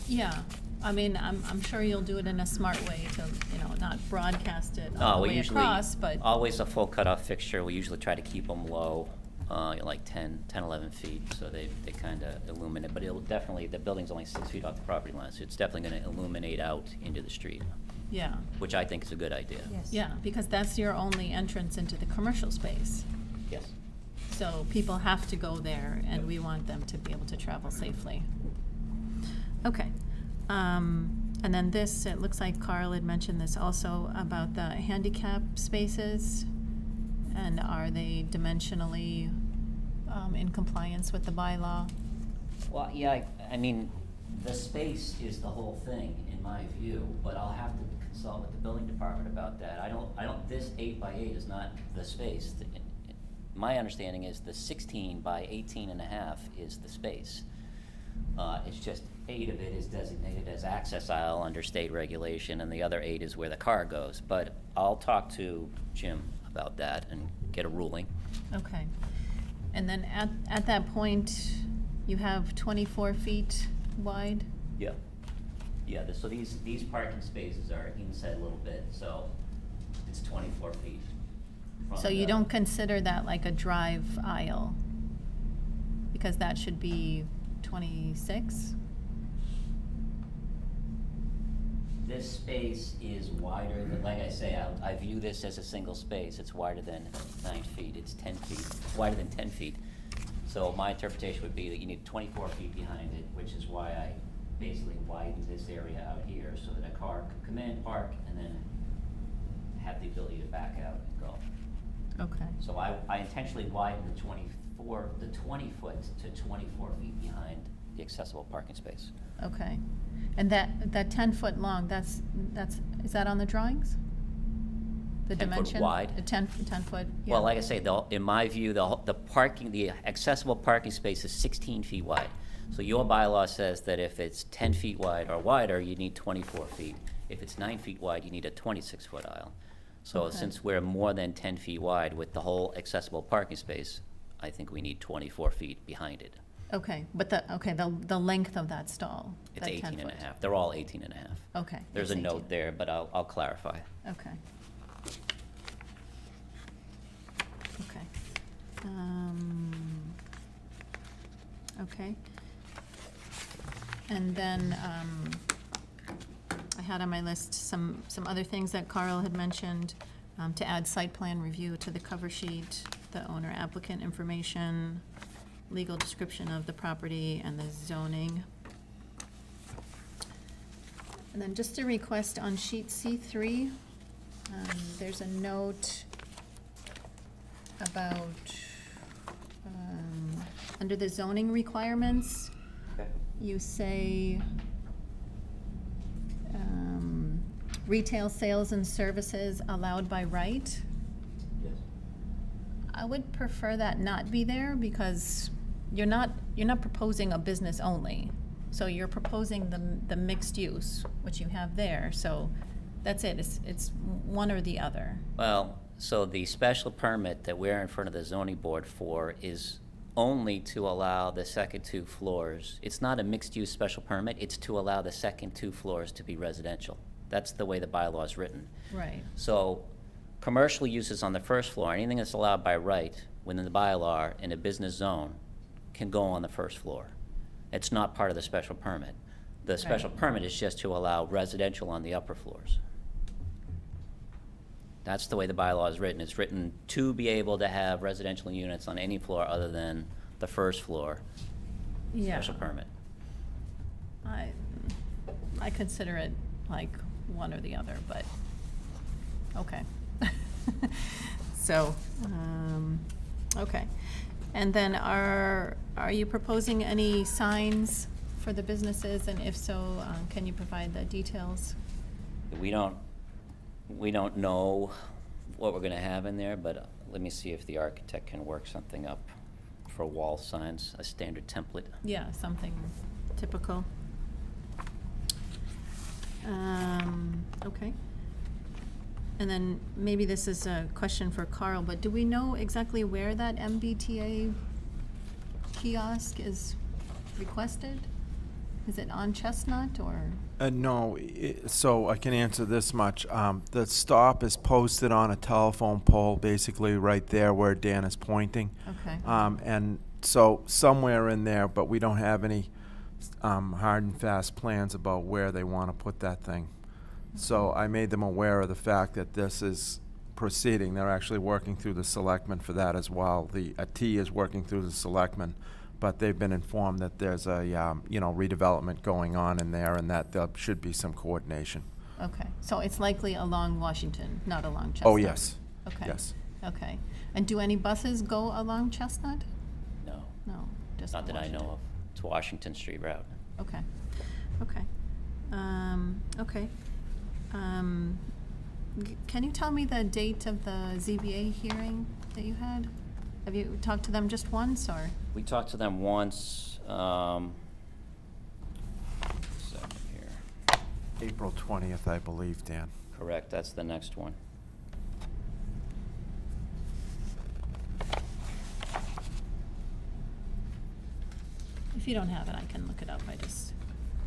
Yeah, I mean, I'm sure you'll do it in a smart way to, you know, not broadcast it all No, the we way usually, across, but. always a full cutoff fixture. We usually try to keep them low, like 10, 11 feet, so they kind of illuminate. But it'll definitely, the building's only 6 feet off the property line, so it's definitely going to illuminate out into the street, Yeah, which I think is a good idea. Yes. yeah, because that's your only entrance into the commercial space. Yes. So people have to go there, and we want them to be able to travel safely. Okay. And then this, it looks like Carl had mentioned this also about the handicap spaces. And are they dimensionally in compliance with the bylaw? Well, yeah, I mean, the space is the whole thing, in my view, but I'll have to consult with the building department about that. This 8 by 8 is not the space. My understanding is the 16 by 18.5 is the space. It's just 8 of it is designated as access aisle under state regulation, and the other 8 is where the car goes. But I'll talk to Jim about that and get a ruling. Okay. And then at that point, you have 24 feet wide? Yeah. Yeah, so these parking spaces are inside a little bit, so it's 24 feet. from So you the- don't consider that like a drive aisle? Because that should be 26? This space is wider than, like I say, I view this as a single space. It's wider than 9 feet. It's 10 feet, wider than 10 feet. So my interpretation would be that you need 24 feet behind it, which is why I basically widened this area out here so that a car could come in, park, and then have the ability to back out and go. Okay. So I intentionally widened the 20 foot to 24 feet behind the accessible parking space. Okay. And that 10-foot long, is that on the drawings? The 10 foot dimension? wide? The 10 foot, yeah. Well, like I say, in my view, the accessible parking space is 16 feet wide. So your bylaw says that if it's 10 feet wide or wider, you need 24 feet. If it's 9 feet wide, you need a 26-foot aisle. So Okay. since we're more than 10 feet wide with the whole accessible parking space, I think we need 24 feet behind it. Okay, but the length of that stall? It's that 18 and a 10 foot. half. They're all 18 and a half. Okay. There's a it's 18. note there, but I'll clarify. Okay. Okay. Okay. And then, I had on my list some other things that Carl had mentioned, to add site plan review to the cover sheet, the owner applicant information, legal description of the property and the zoning. And then just a request on sheet C3, there's a note about, under the zoning requirements, you say, retail sales and services allowed by right. Yes. I would prefer that not be there because you're not proposing a business only. So you're proposing the mixed use, which you have there, so that's it, it's one or the other. Well, so the special permit that we're in front of the zoning board for is only to allow the second 2 floors. It's not a mixed-use special permit, it's to allow the second 2 floors to be residential. That's the way the bylaw is written. Right. So, commercial uses on the first floor, anything that's allowed by right within the bylaw in a business zone can go on the first floor. It's not part of the special permit. The special permit is just to allow residential on the upper floors. That's the way the bylaw is written. It's written to be able to have residential units on any floor other than the first floor. Yeah. Special permit. I consider it like one or the other, but, okay. So, okay. And then are you proposing any signs for the businesses, and if so, can you provide the details? We don't know what we're gonna have in there, but let me see if the architect can work something up for wall signs, a standard template. Yeah, something typical. Okay. And then maybe this is a question for Carl, but do we know exactly where that MBTA kiosk is requested? Is it on Chestnut or? No, so I can answer this much. The stop is posted on a telephone pole, basically right there where Dan is pointing. Okay. And so somewhere in there, but we don't have any hard and fast plans about where they want to put that thing. So I made them aware of the fact that this is proceeding. They're actually working through the selectmen for that as well. A T is working through the selectmen, but they've been informed that there's a redevelopment going on in there, and that there should be some coordination. Okay, so it's likely along Washington, not along Chestnut? Oh, yes. Okay. Yes. Okay. And do any buses go along Chestnut? No, No, just not that I know Washington. of. It's Washington Street route. Okay, okay. Okay. Can you tell me the date of the ZBA hearing that you had? Have you talked to them just once, or? We talked to them once, second here. April 20th, I believe, Dan. Correct, that's the next one. If you don't have it, I can look it up. I just,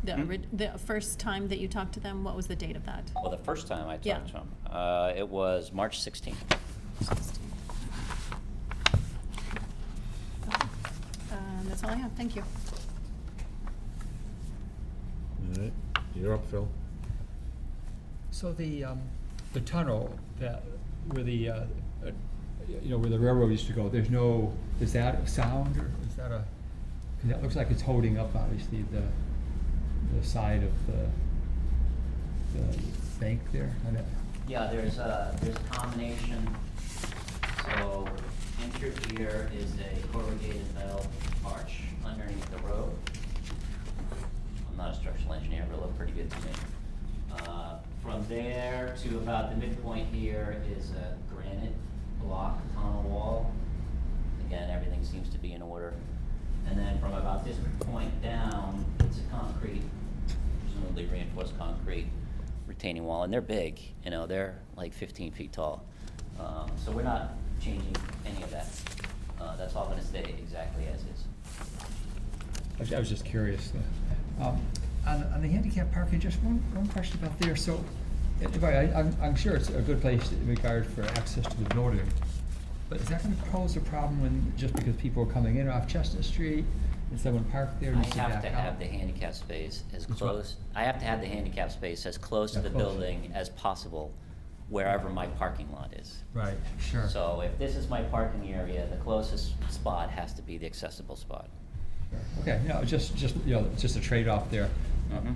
the first time that you talked to them, what was the date of that? Well, the first time I Yeah. talked to him, it was March 16th. 16. Okay. That's all I have. Thank you. All right, you're up, Phil. So the tunnel that, where the, where the railroad used to go, is that a sound, or is that a, 'cause that looks like it's holding up, obviously, the side of the bank there. And Yeah, there's a combination. So entered here is a corrugated metal arch underneath the road. I'm not a structural engineer, but it looked pretty good to me. From there to about the midpoint here is a granite block tunnel wall. Again, everything seems to be in order. And then from about this point down, it's a concrete, presumably reinforced concrete, retaining wall, and they're big, you know, they're like 15 feet tall. So we're not changing any of that. That's all gonna stay exactly as is. I was just curious. On the handicap parking, just one question about there. So, I'm sure it's a good place in regard for access to the building, but is that gonna pose a problem when, just because people are coming in off Chestnut Street, and someone parked there I and needs to back out? have to have the handicap space as Which one? close, I have to have the handicap space as close to Yeah, the close. building as possible, wherever my parking lot is. Right, sure. So if this is my parking area, the closest spot has to be the accessible spot. Okay, no, just, you know, just a trade-off there. Mhm.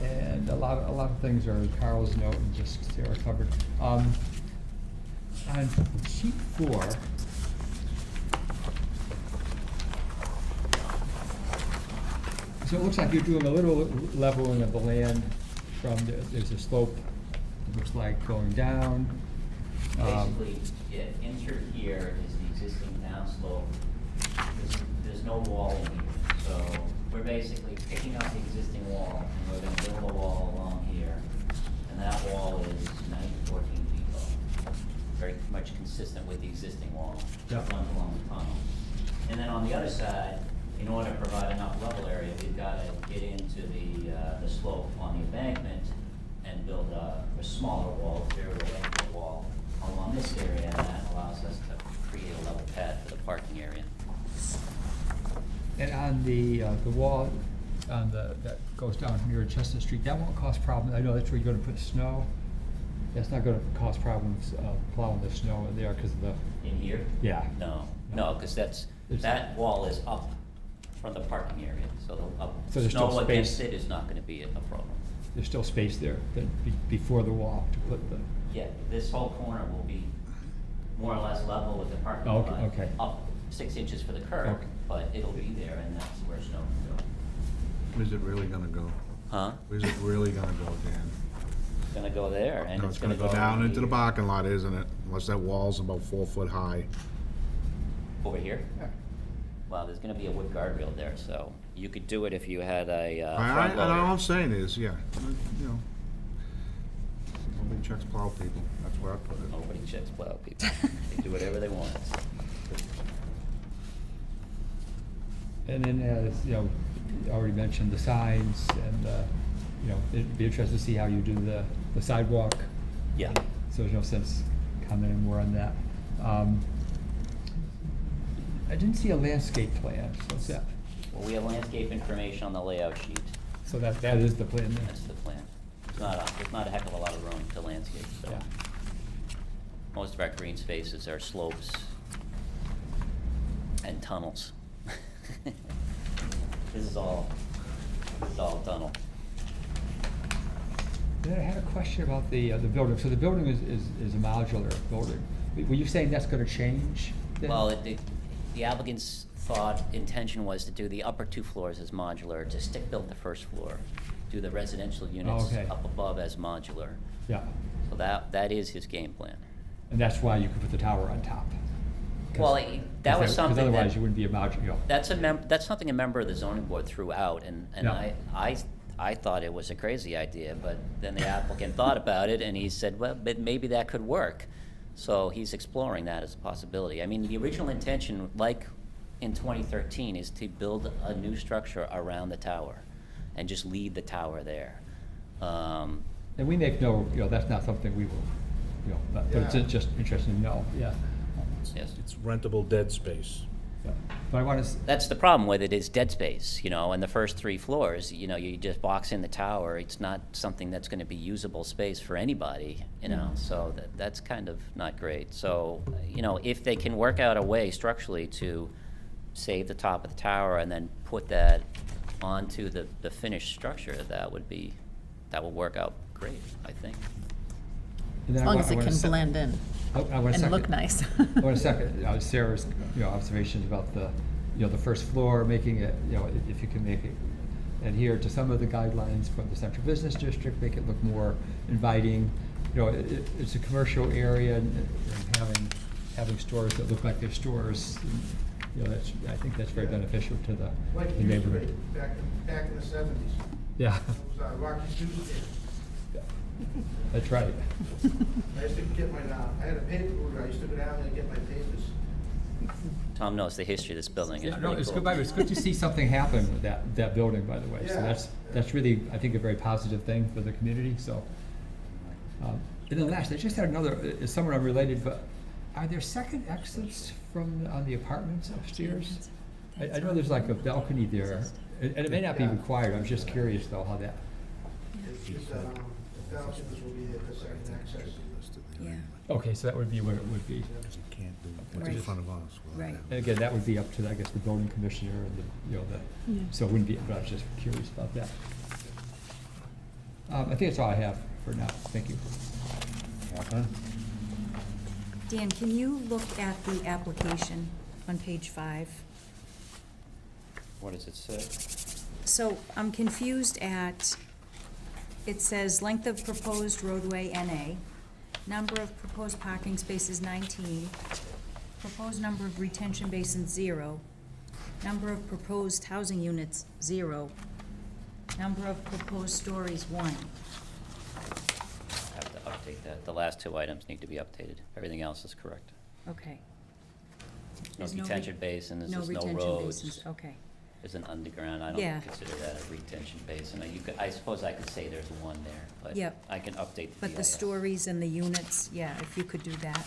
And a lot of things are Carl's note and just Sarah covered. On sheet 4, so it looks like you're doing a little leveling of the land from, there's a slope, it looks like going down. Basically, yeah, in through here is the existing downslope. There's no wall in here, so we're basically picking up the existing wall, and we're gonna build a wall along here. And that wall is 9 to 14 feet tall, very much consistent with the existing wall that Yeah. runs along the tunnel. And then on the other side, in order to provide enough level area, we've gotta get into the slope on the embankment and build a smaller wall, a very lengthy wall along this area, and that allows us to create a level pad for the parking area. And on the wall, that goes down near Chestnut Street, that won't cause problems. I know that's where you're gonna put snow. That's not gonna cause problems, plowing the snow in there because of the, In here? yeah. No, because that wall is up from the parking area, so So there's still snow against space. it is not gonna be a problem. There's still space there before the wall to put the, Yeah, this whole corner will be more or less level with the parking Oh, lot. okay, okay. Up 6 inches for the curb, Okay. but it'll be there, and that's where snow can go. Where's it really gonna go? Huh? Where's it really gonna go, Dan? It's gonna go there, and No, it's gonna go down into the parking lot, isn't it? Unless that wall's about 4 foot high. Over here? Well, there's gonna be a wood guardrail there, so you could do it if you had a front And all I'm loader. saying is, yeah, you know, nobody checks plow people, that's where I put it. Nobody checks plow people. They do whatever they want. and then as, you know, you already mentioned the signs and, you know, it'd be interesting to see how you do the sidewalk. Yeah. So there's no sense commenting more on that. I didn't see a landscape plan, what's that? Well, we have landscape information on the layout sheet. So that is the plan then? That's the plan. There's not a heck of a lot of room to landscape, so. Yeah. Most of our green spaces are slopes and tunnels. This is all tunnel. Then I had a question about the building. So the building is a modular building. Were you saying that's gonna change then? Well, the applicant's intention was to do the upper 2 floors as modular, to stick build the first floor, do the residential units okay. up above as modular. Yeah, So that is his game plan. and that's why you could put the tower on top. 'Cause- Well, that 'cause was something Because otherwise that- you wouldn't be a modular, you know. That's something a member of the zoning board threw out, and Yeah. I thought it was a crazy idea, but then the applicant thought about it, and he said, well, but maybe that could work. So he's exploring that as a possibility. I mean, the original intention, like in 2013, is to build a new structure around the tower and just leave the tower there. And we make no, you know, that's not something we will, you know, but it's Yeah. just interesting to know, yeah. Yes. It's rentable dead space. Yeah. But I want to, That's the problem with it, is dead space, you know, and the first 3 floors, you know, you just box in the tower, it's not something that's gonna be usable space for anybody, you know, so that's kind of not great. So, you know, if they can work out a way structurally to save the top of the tower and then put that onto the finished structure, that would work out great, I think. and then As I long want- as I it want can to se- blend in I want to and second. look nice. I want to second Sarah's, you know, observations about the, you know, the first floor, making it, you know, if you can make it adhere to some of the guidelines from the central business district, make it look more inviting. You know, it's a commercial area, and having stores that look like they're stores, you know, I think that's very beneficial to the Like it used to neighborhood. be, back in the 70s. Yeah, It was Rocky Tuesday. that's right. I used to get my, I had a paper router, I used to go down there and get my papers. Tom knows the history of this building. It's Yeah, no, pretty it's cool. good, it's good to see something happen with that building, by the way. So Yeah. that's really, I think, a very positive thing for the community, so. And then last, I just had another, it's somewhat unrelated, but are there second exits on the apartments upstairs? I know there's like a balcony there, and it may not be required, I was just curious though how that. The thousands will be there for second access. Yeah, Okay, so that would be where it would be. Because you can't do what's in Right. front of us. without Right. having- And again, that would be up to, I guess, the building commissioner and so it wouldn't be, but I was just curious about that. I think that's all I have for now, thank you. Okay. Dan, can you look at the application on page 5? What does it say? So I'm confused at, it says length of proposed roadway NA, number of proposed parking spaces 19, proposed number of retention basins 0, number of proposed housing units 0, number of proposed stories 1. I have to update that. The last two items need to be updated. Everything else is correct. Okay. No There's no re- detention basins, No there's no retention basins, roads. okay. There's an underground. I Yeah. don't consider that a retention basin. I suppose I could say there's one there, but Yep. I can update the But the GIS. stories and the units, yeah, if you could do that.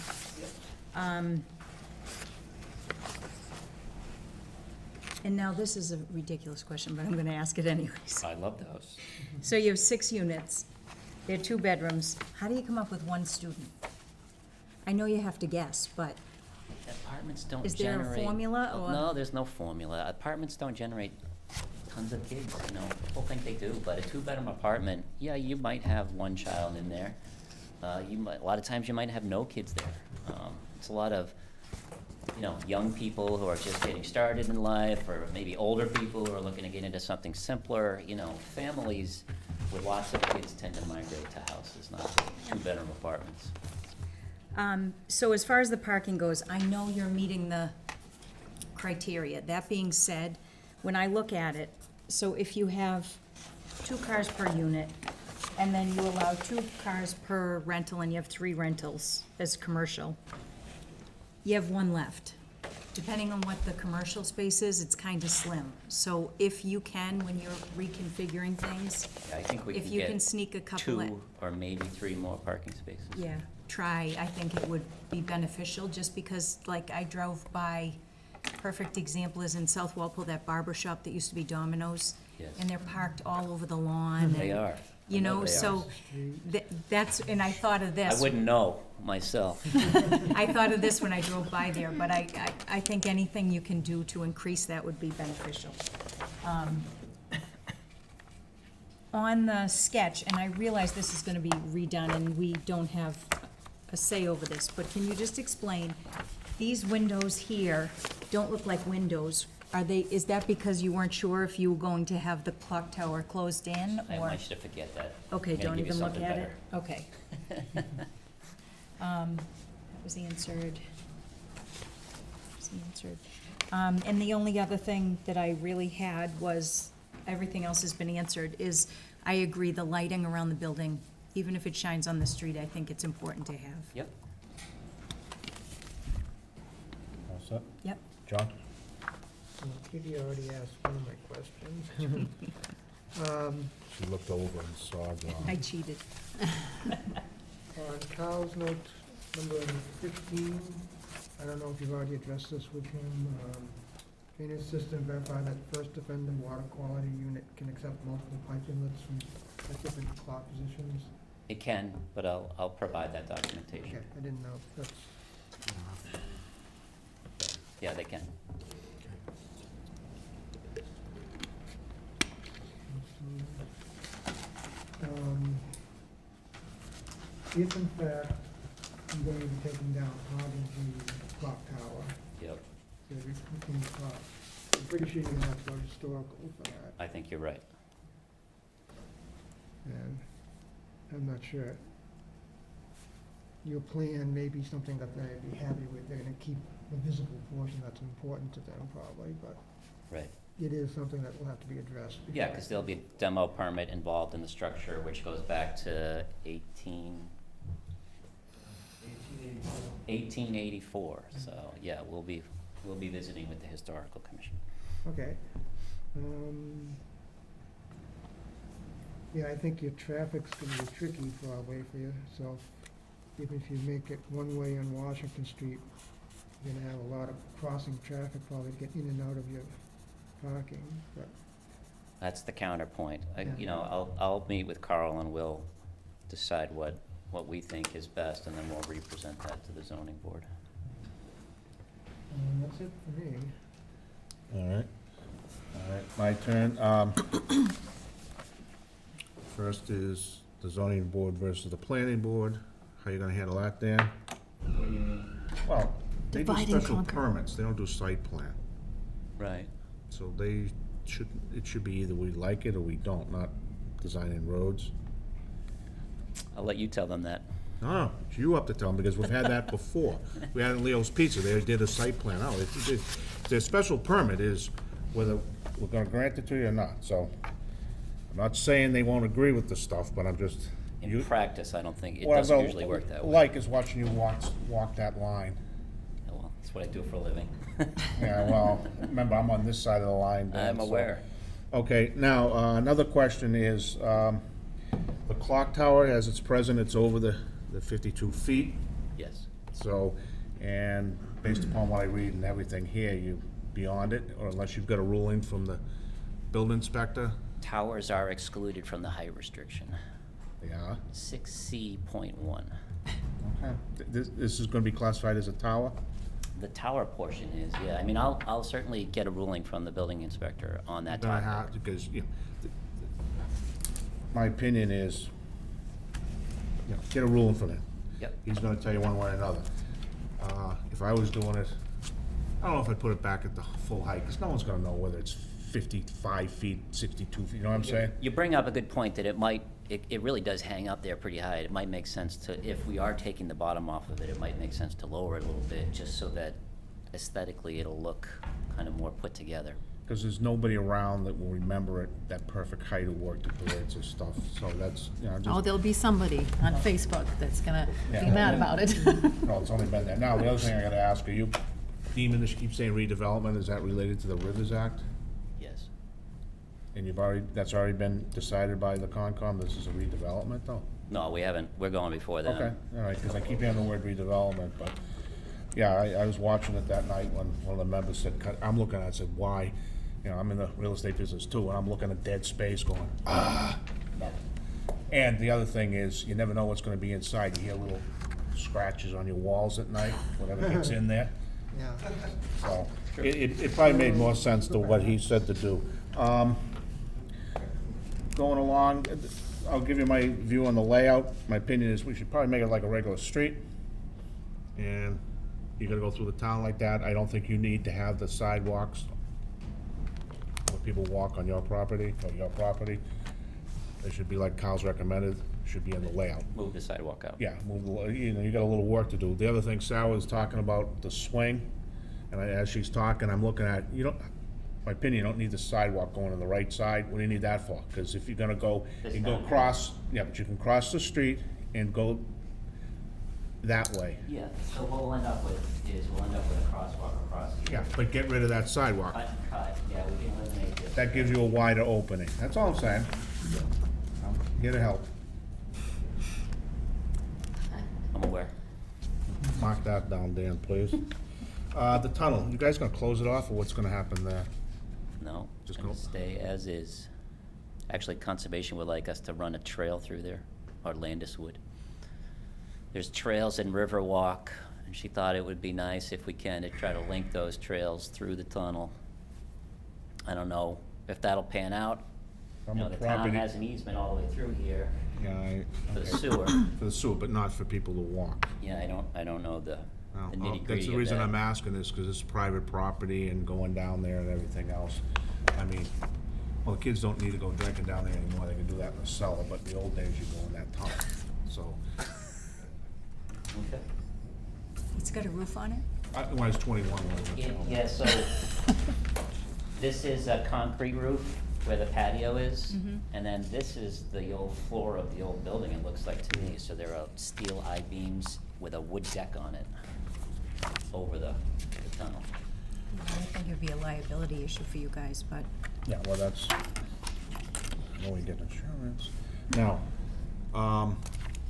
And now this is a ridiculous question, but I'm gonna ask it anyways. I love those. So you have 6 units, they're 2 bedrooms, how do you come up with 1 student? I know you have to guess, but, Apartments don't Is there a generate. formula, or- No, there's no formula. Apartments don't generate tons of kids, People think they do, but a 2-bedroom apartment, yeah, you might have 1 child in there. A lot of times you might have no kids there. It's a lot of, young people who are just getting started in life, or maybe older people who are looking to get into something simpler. Families with lots of kids tend to migrate to houses, not 2-bedroom apartments. so as far as the parking goes, I know you're meeting the criteria. That being said, when I look at it, so if you have 2 cars per unit, and then you allow 2 cars per rental, and you have 3 rentals as commercial, you have 1 left. Depending on what the commercial space is, it's kind of slim. So if you can, when you're reconfiguring things, I think we if can you can get sneak a couple in. 2 or maybe 3 more parking spaces. Yeah, try, I think it would be beneficial, just because, like, I drove by, perfect example is in South Walpole, that barber shop that used to be Domino's. Yes. And they're parked all over the lawn. They and, are. You I know, they so, are. that's, and I thought of I this. wouldn't know myself. I thought of this when I drove by there, but I think anything you can do to increase that would be beneficial. On the sketch, and I realize this is gonna be redone and we don't have a say over this, but can you just explain, these windows here don't look like windows. Is that because you weren't sure if you were going to have the clock tower closed in, I or? might should forget that. Okay, I'm gonna don't give you even look something at it? better. Okay. That was answered. Was answered. And the only other thing that I really had was, everything else has been answered, is I agree, the lighting around the building, even if it shines on the street, I think it's important to have. Yep. All set? Yep. John? Kitty already asked one of my questions. She looked over and saw John. I cheated. On Kyle's note, number 15, I don't know if you've already addressed this with him. Drainage system verify that first offender water quality unit can accept multiple pipe inlets from at different clock positions. It can, but I'll provide that documentation. Okay, I didn't know if that's, Yeah, they can. if in fact I'm going to be taking down part of the clock tower, Yep. the routine clock, I'm pretty sure you're gonna have to go historical for that. I think you're right. And I'm not sure. Your plan may be something that they'd be happy with. They're gonna keep the visible portion that's important to them probably, but Right. it is something that will have to be addressed. Yeah, because there'll be a demo permit involved in the structure, which goes back to 1884. So, yeah, we'll be visiting with the Historical Commission. Okay. Yeah, I think your traffic's gonna be tricky for our way for you, so even if you make it one way on Washington Street, you're gonna have a lot of crossing traffic probably to get in and out of your parking, but, That's the counterpoint. Yeah. I'll meet with Carl and we'll decide what we think is best, and then we'll represent that to the zoning board. that's it for me. All right, my turn. First is the zoning board versus the planning board. How you gonna handle that, Dan? What do you mean? Well, they do Divide and special conquer. permits, they don't do site plan. Right. So it should be either we like it or we don't, not designing roads. I'll let you tell them that. No, it's you up to tell them, because we've had that before. We had it in Leo's Pizza, they did a site plan. Oh, the special permit is whether we're gonna grant it to you or not, so. I'm not saying they won't agree with the stuff, but I'm just. In practice, I don't think, it What I doesn't don't usually work that way. like is watching you walk that line. Oh, well, that's what I do for a living. Yeah, well, remember, I'm on this side of the line, Dan, I'm so- aware. Okay, now, another question is, the clock tower, as it's present, it's over the 52 feet. Yes. So, and based upon what I read and everything here, you beyond it, or unless you've got a ruling from the building inspector? Towers are excluded from the height restriction. Yeah. 6C.1. Okay. This is gonna be classified as a tower? The tower portion is, yeah. I mean, I'll certainly get a ruling from the building inspector on that Gonna topic. have, because, my opinion is, get a ruling from him. Yep. He's gonna tell you one way or another. If I was doing it, I don't know if I'd put it back at the full height, because no one's gonna know whether it's 55 feet, 62 feet, you know what I'm saying? You bring up a good point that it really does hang up there pretty high. It might make sense to, if we are taking the bottom off of it, it might make sense to lower it a little bit, just so that aesthetically it'll look kind of more put together. Because there's nobody around that will remember it, that perfect height of work, the boards and stuff, so that's, Oh, just, there'll be somebody on Facebook that's gonna be Yeah. mad about it. no, it's only been there. Now, the other thing I gotta ask, are you deeming this, keep saying redevelopment, is that related to the Rivers Act? Yes. And that's already been decided by the Concom, this is a redevelopment, though? No, we haven't. We're going before them. Okay, all right, because I keep hearing the word redevelopment, but, yeah, I was watching it that night when one of the members said, I'm looking at it, I said, why? I'm in the real estate business too, and I'm looking at dead space going, no. And the other thing is, you never know what's gonna be inside, you hear little scratches on your walls at night, whatever gets in there. Yeah. So, it probably made more sense to what he said to do. Going along, I'll give you my view on the layout. My opinion is we should probably make it like a regular street. And you're gonna go through the town like that. I don't think you need to have the sidewalks where people walk on your property, or your property. They should be like Kyle's recommended, should be in the layout. Move the sidewalk out. Yeah, you got a little work to do. The other thing, Sarah was talking about the swing, and as she's talking, I'm looking at, my opinion, you don't need the sidewalk going on the right side. What do you need that for? Because if you're gonna go, you can go across, yeah, but you can cross the street and go that way. Yeah, so what we'll end up with is a crosswalk across here. Yeah, but get rid of that sidewalk. Cut and cut, yeah, we can eliminate this. That gives you a wider opening. That's all I'm saying. I'm here to help. I'm aware. Mark that down, Dan, please. The tunnel, you guys gonna close it off, or what's gonna happen there? No, Just gonna go- stay as is. Actually, Conservation would like us to run a trail through there, or Landis would. There's trails in Riverwalk, and she thought it would be nice if we can to try to link those trails through the tunnel. I don't know if that'll pan out. From the The town property- has an easement all the way through here Yeah, for the okay. sewer. For the sewer, but not for people to walk. Yeah, I don't know the Well, nitty-gritty of that. That's the reason I'm asking this, because it's private property and going down there and everything else. I mean, well, the kids don't need to go drinking down there anymore, they can do that in the cellar, but in the old days, you go in that tunnel, so. Okay. It's got a roof on it? When I was 21, when I went down there. Yeah, so This is a concrete roof where the patio is, Mhm. and then this is the old floor of the old building, it looks like to me. So there are steel I-beams with a wood deck on it over the tunnel. I think it would be a liability issue for you guys, but Yeah, well, that's, well, we get insurance. Now,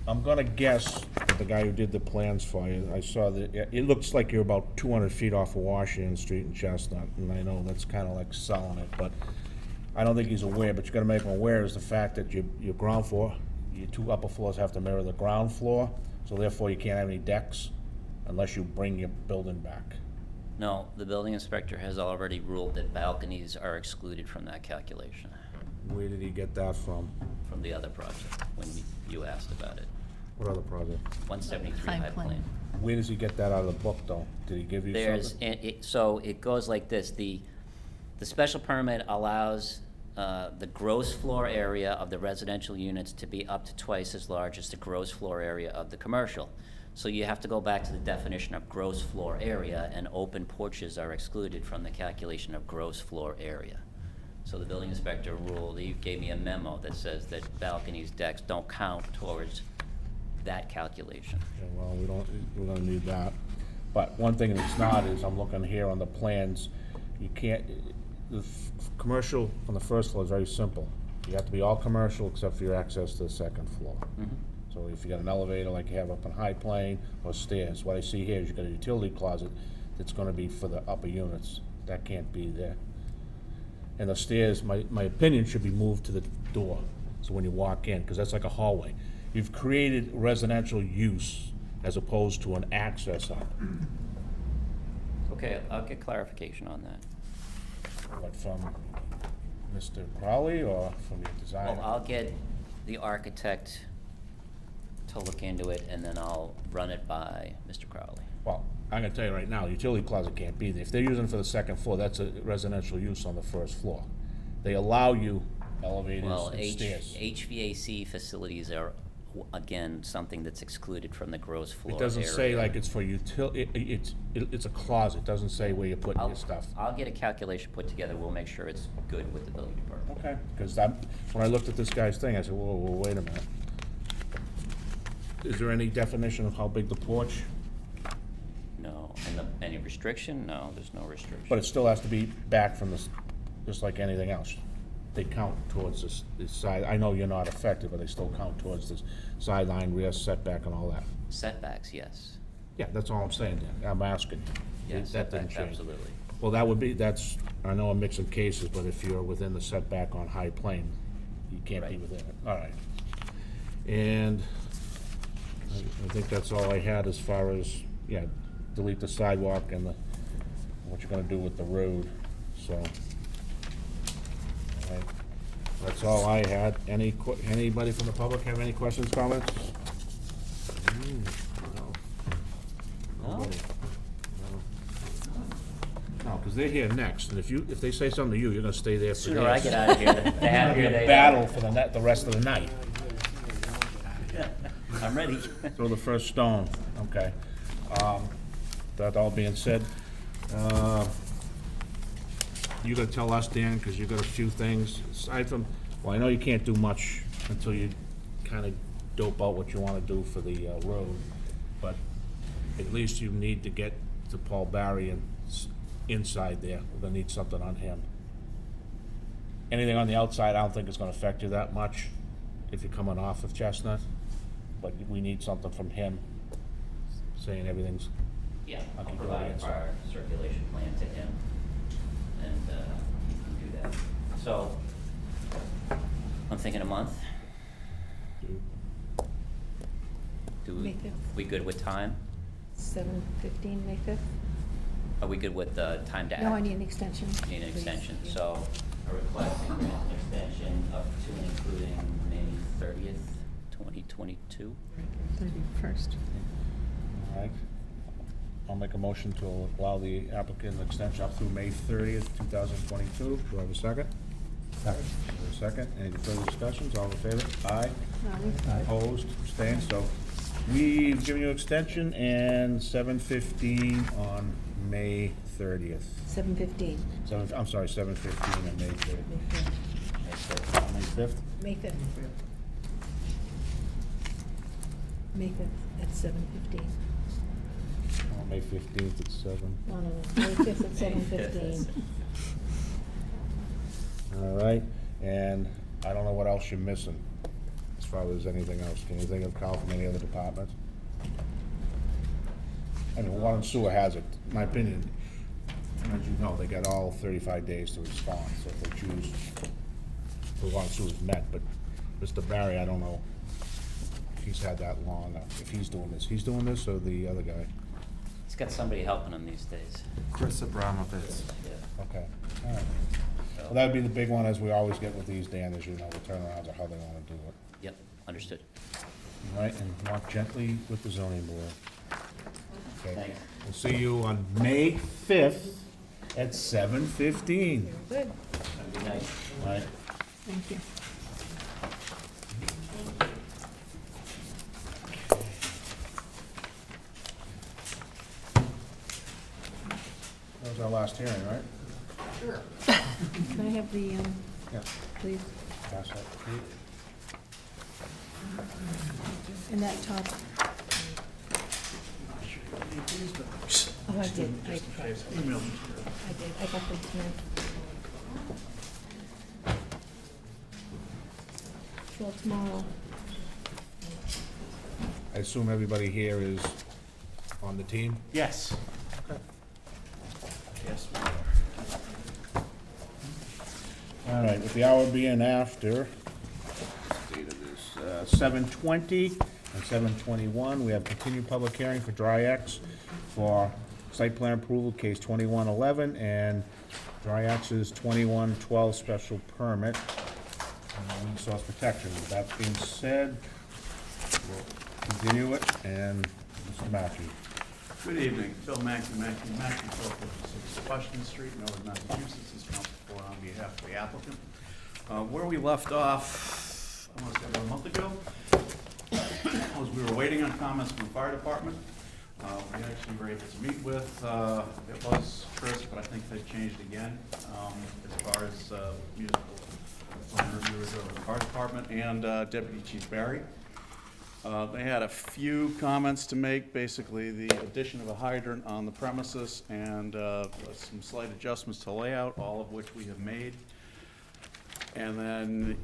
I'm gonna guess that the guy who did the plans for you, I saw that, it looks like you're about 200 feet off of Washington Street in Chestnut, and I know that's kinda like selling it, but I don't think he's aware, but you gotta make him aware is the fact that your ground floor, your two upper floors have to mirror the ground floor, so therefore you can't have any decks unless you bring your building back. No, the building inspector has already ruled that balconies are excluded from that calculation, Where did he get that from? from the other project, when you asked about it. What other project? 173 High High Plain. Plain. Where does he get that out of the book, though? Did he give you There's, something? so it goes like this, the special permit allows the gross floor area of the residential units to be up to twice as large as the gross floor area of the commercial. So you have to go back to the definition of gross floor area, and open porches are excluded from the calculation of gross floor area. So the building inspector ruled, he gave me a memo that says that balconies, decks don't count towards that calculation. Yeah, well, we're gonna need that. But one thing that's not is, I'm looking here on the plans, you can't, commercial on the first floor is very simple. You have to be all commercial except for your access to the second floor. So if you got an elevator like you have up in High Plain, or stairs, what I see here is you got a utility closet that's gonna be for the upper units. That can't be there. And the stairs, my opinion, should be moved to the door, so when you walk in, because that's like a hallway. You've created residential use as opposed to an access up. Okay, I'll get clarification on that. What, from Mr. Crowley or from your designer? Well, I'll get the architect to look into it, and then I'll run it by Mr. Crowley. Well, I'm gonna tell you right now, the utility closet can't be there. If they're using it for the second floor, that's a residential use on the first floor. They allow you elevators Well, and stairs. HVAC facilities are, again, something that's excluded from the gross floor It area. doesn't say like it's for it's a closet, it doesn't say where you're putting your stuff. I'll get a calculation put together, we'll make sure it's good with the building department. Okay, because when I looked at this guy's thing, I said, whoa, wait a minute. Is there any definition of how big the porch? No, and any restriction? No, there's no restriction. But it still has to be back from this, just like anything else. They count towards this side, I know you're not affected, but they still count towards this sideline, rear setback and all that. Setbacks, yes. Yeah, that's all I'm saying, Dan. I'm asking. Yeah, That didn't setbacks, change. absolutely. Well, that would be, I know I'm mixing cases, but if you're within the setback on High Plain, you can't be Right. within it. All right. And I think that's all I had as far as, yeah, delete the sidewalk and what you're gonna do with the road, so. All right. That's all I had. Anybody from the public have any questions, comments? No. Nobody. No, because they're here next, and if they say something to you, you're gonna stay there for Sooner I days. get out of here, the happier they are. Battle for the rest of the night. I'm ready. Throw the first stone, okay. That all being said, you gotta tell us, Dan, because you got a few things, aside from, well, I know you can't do much until you kinda dope out what you wanna do for the road, but at least you need to get to Paul Barry and inside there, we're gonna need something on him. Anything on the outside, I don't think is gonna affect you that much, if you're coming off of Chestnut, but we need something from him, saying everything's, Yeah, I'll Okay, go provide ahead. our circulation plan to him, and he can do that. So, I'm thinking a month. May 5th. We good with time? 7:15, May 5th? Are we good with time to act? No, I need an extension. Need an please. extension, Yeah. so a request to grant an extension up to and including May 30th, 2022. 31st. all right. I'll make a motion to allow the applicant an extension up through May 30th, 2022. Do I have a second? Second. Any further discussions? All in favor? Aye. Opposed? Abstained? So we've given you extension and 7:15 on May 30th. 7:15, I'm sorry, 7:15 and May 30th. May 5th. May 5th? May 5th. May 5th at 7:15. Oh, May 15th at 7. No, May 5th at 7:15. All right, and I don't know what else you're missing, as far as anything else. Can you think of, Carl, from any other department? I mean, water and sewer has it, in my opinion. As you know, they got all 35 days to respond, so if they choose, the water and sewer's met, but Mr. Barry, I don't know if he's had that long, if he's doing this. He's doing this, or the other guy? He's got somebody helping him these days. Chris Abramovitz. Yeah. Okay, all right. Well, that'd be the big one, as we always get with these, Dan, as you know, the turnarounds or how they wanna do it. Yep, understood. All right, and walk gently with the zoning board. Okay, Thanks. we'll see you on May 5th at 7:15. Good. Have a good night. All right. Thank you. That was our last hearing, right? Can I have the, Yeah. please, Pass that, Pete. in that top? Oh, I did, I did, I got them tonight. Well, tomorrow, I assume everybody here is on the team? Yes. Yes, we are. All right, with the hour being after, what's the date of this, 7:20 and 7:21, we have continued public hearing for Dry X for site plan approval, case 2111, and Dry X's 2112 special permit, resource protection. With that being said, we'll continue it, and Mr. Mackey. Good evening, Phil Mackey, 1256 Washington Street, Norwood, Massachusetts, is counsel for on behalf of the applicant. Where we left off, I want to say about a month ago, was we were waiting on comments from the fire department. We actually were able to meet with, it was Chris, but I think they changed again, as far as municipal reviewers of the fire department, and Deputy Chief Barry. They had a few comments to make, basically the addition of a hydrant on the premises and some slight adjustments to layout, all of which we have made. And then,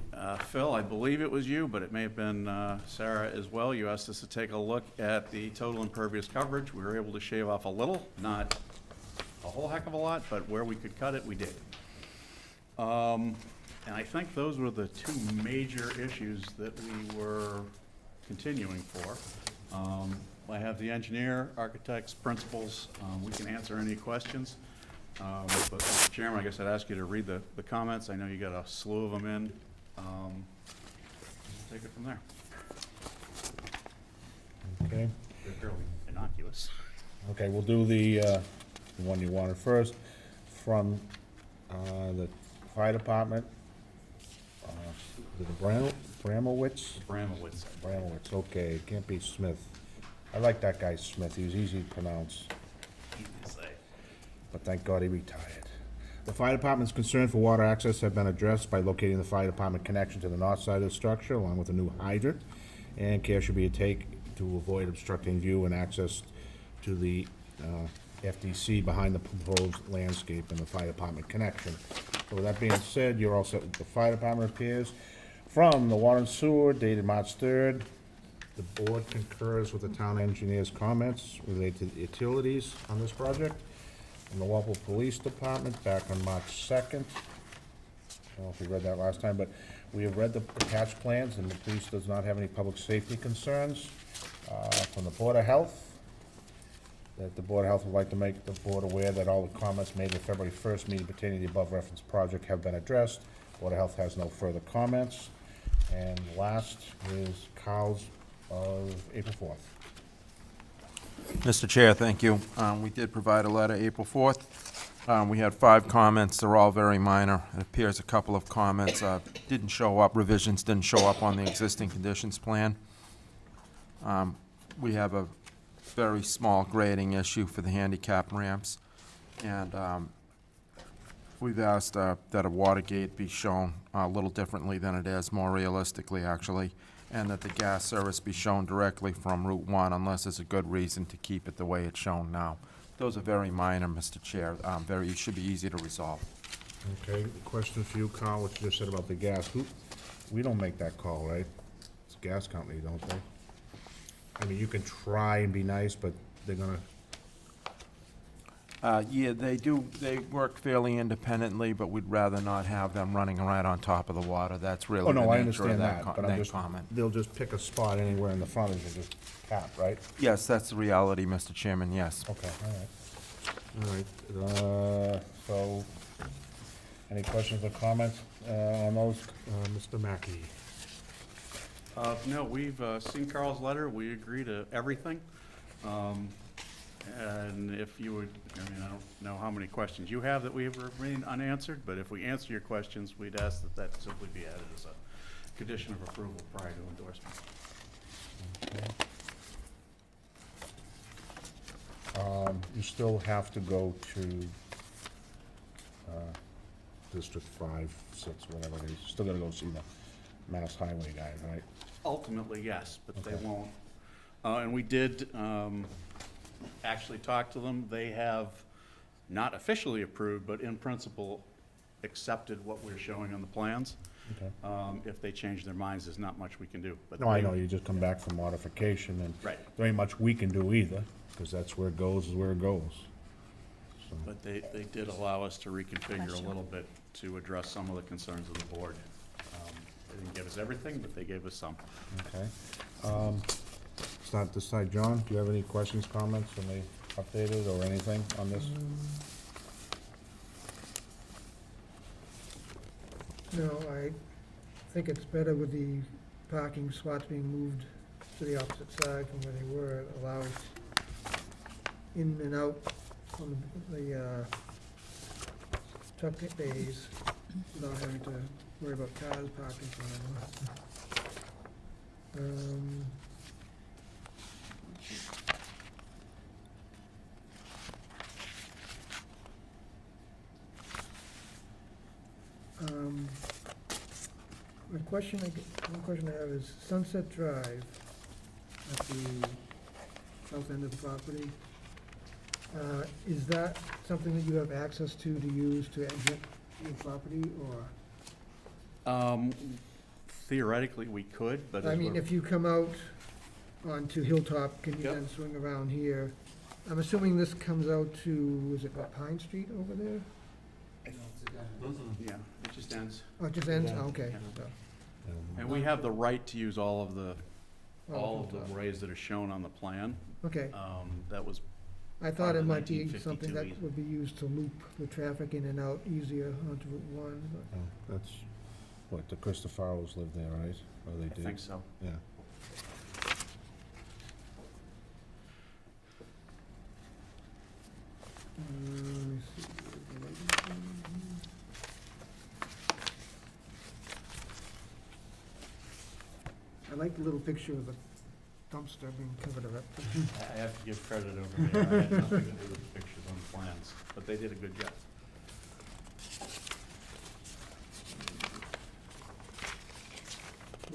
Phil, I believe it was you, but it may have been Sarah as well. You asked us to take a look at the total impervious coverage. We were able to shave off a little, not a whole heck of a lot, but where we could cut it, we did. And I think those were the two major issues that we were continuing for. I have the engineer, architects, principals. We can answer any questions. But Mr. Chairman, I guess I'd ask you to read the comments. I know you got a slew of them in. We'll take it from there. Okay. They're fairly innocuous. Okay, we'll do the one you wanted first. From the fire department, the Bramowitz? Bramowitz, okay, it can't be Smith. I like that guy Smith, he was easy to pronounce, Easy to say. but thank God he retired. The fire department's concern for water access have been addressed by locating the fire department connection to the north side of the structure, along with a new hydrant, and care should be taken to avoid obstructing view and access to the FDC behind the proposed landscape and the fire department connection. So with that being said, you're all set with the fire department appears. From the water and sewer dated March 3rd, the board concurs with the town engineer's comments related to the utilities on this project. From the Walpole Police Department, back on March 2nd. I don't know if you read that last time, but we have read the attached plans, and the police does not have any public safety concerns. From the Board of Health, that the Board of Health would like to make the board aware that all the comments made at the February 1st meeting pertaining to the above referenced project have been addressed. Board of Health has no further comments. And last is Carl's of April 4th. Mr. Chair, thank you. We did provide a letter April 4th. We had 5 comments. They're all very minor. It appears a couple of comments didn't show up, revisions didn't show up on the existing conditions plan. We have a very small grading issue for the handicap ramps. And we've asked that a water gate be shown a little differently than it is, more realistically, actually, and that the gas service be shown directly from Route 1 unless there's a good reason to keep it the way it's shown now. Those are very minor, Mr. Chair, it should be easy to resolve. Okay, question for you, Carl, what you just said about the gas. We don't make that call, right? It's a gas company, don't they? I mean, you can try and be nice, but they're gonna, Yeah, they do, they work fairly independently, but we'd rather not have them running right on top of the water. That's really oh, the no, I nature of understand that that, but I'm just, comment. they'll just pick a spot anywhere in the frontage and just tap, right? Yes, that's the reality, Mr. Chairman, yes. Okay, all right. So, any questions or comments on those? Mr. Mackey? No, we've seen Carl's letter. We agree to everything. And if you would, I mean, I don't know how many questions you have that we have remained unanswered, but if we answer your questions, we'd ask that that simply be added as a condition of approval prior to endorsement. Okay. You still have to go to District 5, 6, whatever it is. You still gotta go see the Mass Highway guys, right? Ultimately, yes, but they Okay. won't. And we did actually talk to them. They have not officially approved, but in principle accepted what we're showing on the plans. Okay. If they change their minds, there's not much we can do. But No, I they- know, you just come back from modification, and Right. there ain't much we can do either, because that's where it goes, is where it goes. So, But they did allow us to reconfigure a little bit to address some of the concerns of the board. They didn't give us everything, but they gave us some. okay. Start this side. John, do you have any questions, comments, when they updated or anything on this? No, I think it's better with the parking spots being moved to the opposite side from where they were. It allows in and out on the truck bays without having to worry about cars parking in front of them. One question I have is Sunset Drive at the south end of the property. Is that something that you have access to use to exit your property, or? Theoretically, we could, but I as mean, we're- if you come out onto Hilltop, can you Yep. then swing around here? I'm assuming this comes out to, is it Pine Street over there? yeah, it just ends. Oh, it just ends, Yeah. okay. Yeah. So, And we have the right to use all of the Hilltop. ways that are shown on the plan. Okay, That was, I thought it the might be 1952 something that easement. would be used to loop the traffic in and out easier onto Route 1, but. Oh, that's, what, the Christopheros live there, right? Or they I did? think so. Yeah. Let me see. I like the little picture of the dumpster being covered up. I have to give credit over there. I had nothing to do with the pictures on the plans, but they did a good job.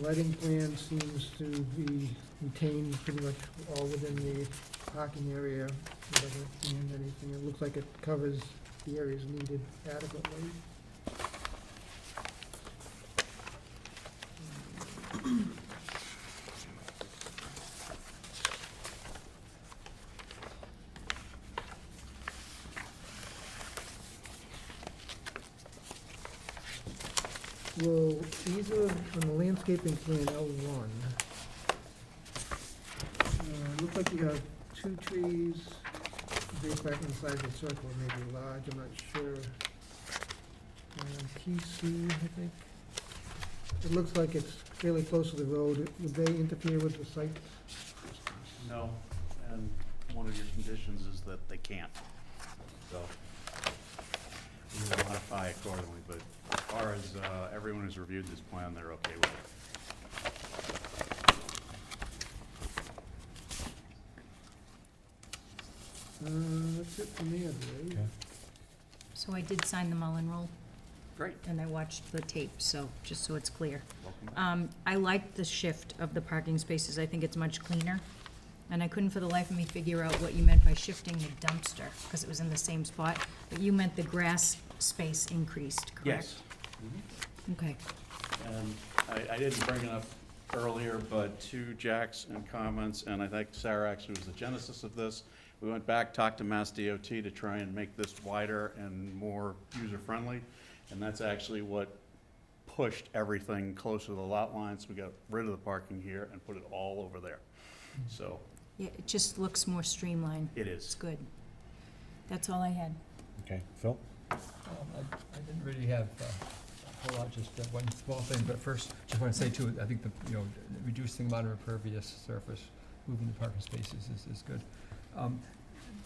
Lighting plan seems to be retained pretty much all within the parking area. It doesn't change anything. It looks like it covers the areas needed adequately. Well, these are on the landscaping plan L1. Looks like you have 2 trees, based back on the size of the circle, maybe large, I'm not sure. PC, I think. It looks like it's fairly close to the road. Would they interfere with the site? No, and one of your conditions is that they can't. So we will modify accordingly, but as far as everyone who's reviewed this plan, they're okay with it. That's it for me, I believe. Okay. So I did sign the Mullen Rule, Great. and I watched the tape, so, just so it's clear. Welcome. I like the shift of the parking spaces. I think it's much cleaner. And I couldn't for the life of me figure out what you meant by shifting the dumpster, because it was in the same spot. But you meant the grass space increased, correct? Yes. Okay. And I didn't bring it up earlier, but to Jack's and comments, and I think Sarah actually was the genesis of this. We went back, talked to Mass DOT to try and make this wider and more user-friendly, and that's actually what pushed everything closer to the lot lines. We got rid of the parking here and put it all over there. So Yeah, it just looks more streamlined. it It's is. good. That's all I had. Okay, Phil? I didn't really have a whole lot, just one small thing, but first, just want to say too, I think reducing the amount of impervious surface, moving the parking spaces is good.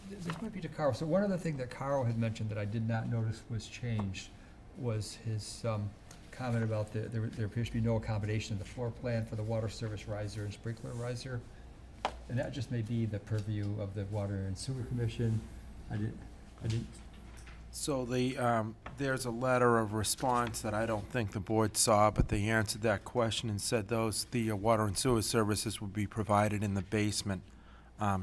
This might be to Carl. So one other thing that Carl had mentioned that I did not notice was changed was his comment about there appears to be no accommodation in the floor plan for the water service riser and sprinkler riser. And that just may be the purview of the Water and Sewer Commission. I didn't. So there's a letter of response that I don't think the board saw, but they answered that question and said the water and sewer services would be provided in the basement.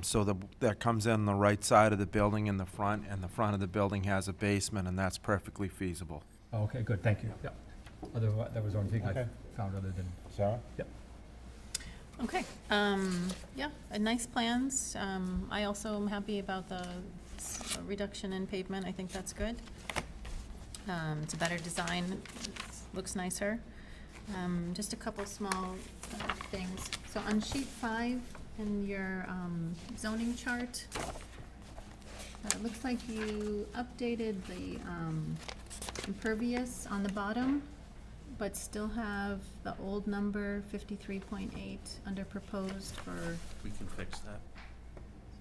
So that comes in the right side of the building in the front, and the front of the building has a basement, and that's perfectly feasible. Oh, okay, good, thank you. Yeah. Otherwise, that was the only thing I Okay. found other than, Sarah? Okay, yeah, nice plans. I also am happy about the reduction in pavement. I think that's good. It's a better design, looks nicer. Just a couple small things. So on sheet 5 in your zoning chart, it looks like you updated the impervious on the bottom, but still have the old number 53.8 under proposed for We can fix that.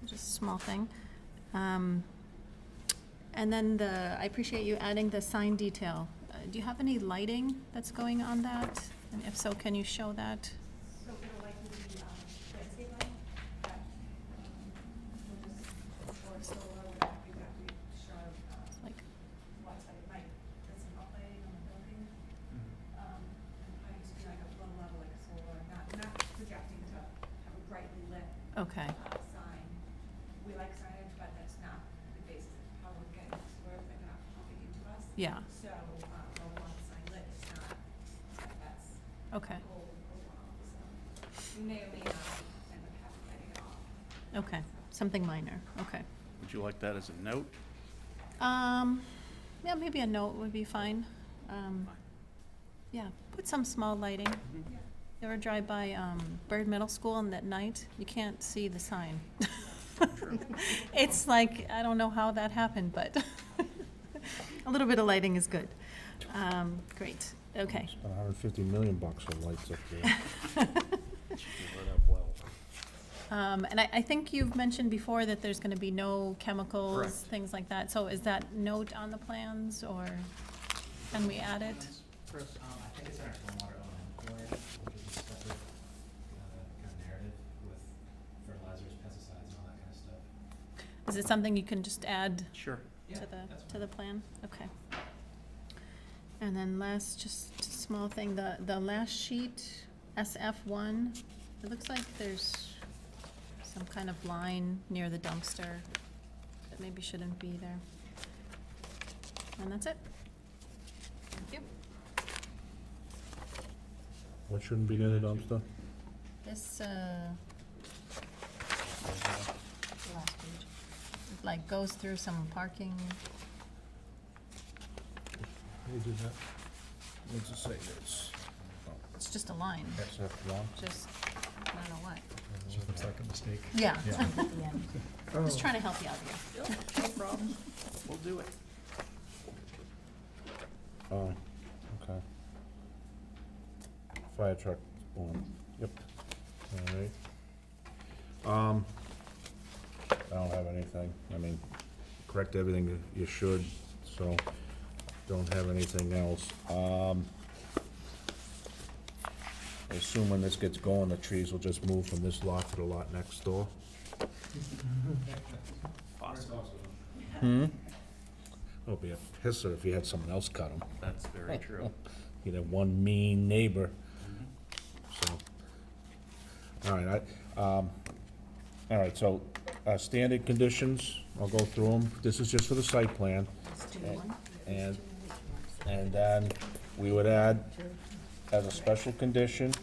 just a small thing. And then I appreciate you adding the sign detail. Do you have any lighting that's going on that? And if so, can you show that? So it'll likely be, landscape lighting, that, we'll just, or solar, whatever, exactly, sure, Like, what's like, might, there's some uplighting on the building. And I used to be like a low level, like solar, not projecting to have a brightly lit, okay, sign. We like signage, but that's not the basis of how we're getting this work, they're not pumping into us. yeah, So, we'll want the sign lit, it's not, that's okay, goal overall, so we may or may not end up having lighting at all. okay, something minor, okay. Would you like that as a note? Yeah, maybe a note would be fine. Yeah, put some small lighting. You ever drive by Bird Middle School and at night, you can't see the sign. It's like, I don't know how that happened, but a little bit of lighting is good. Great, okay. Spent $150 million on lights up there. And I think you've mentioned before that there's gonna be no chemicals, Correct. things like that. So is that note on the plans, or can we add it? First, I think it's in our stormwater element plan, which is a separate kind of narrative with fertilizers, pesticides, and all that kind of stuff. Is it something you can just add Sure. Yeah, to that's the plan? Okay. And then last, just a small thing, the last sheet, SF1, it looks like there's some kind of line near the dumpster that maybe shouldn't be there. And that's it. Thank you. What shouldn't be near the dumpster? This, last page, it like goes through some parking. Who did that? What's it say? It's just a line, SF1? just, I don't know what. just looks like a mistake. Yeah. Yeah. At the end. Just trying to help you out here. No problem. We'll do it. Oh, okay. Fire truck, one, yep, all right. I don't have anything, I mean, correct everything that you should, so, don't have anything else. I assume when this gets going, the trees will just move from this lot to the lot next door? Possible. It would be a pisser if you had someone else cut them. That's very true. You'd have one mean neighbor, so. All right, all right, so, standard conditions, I'll go through them. This is just for the site plan. And then we would add, as a special condition,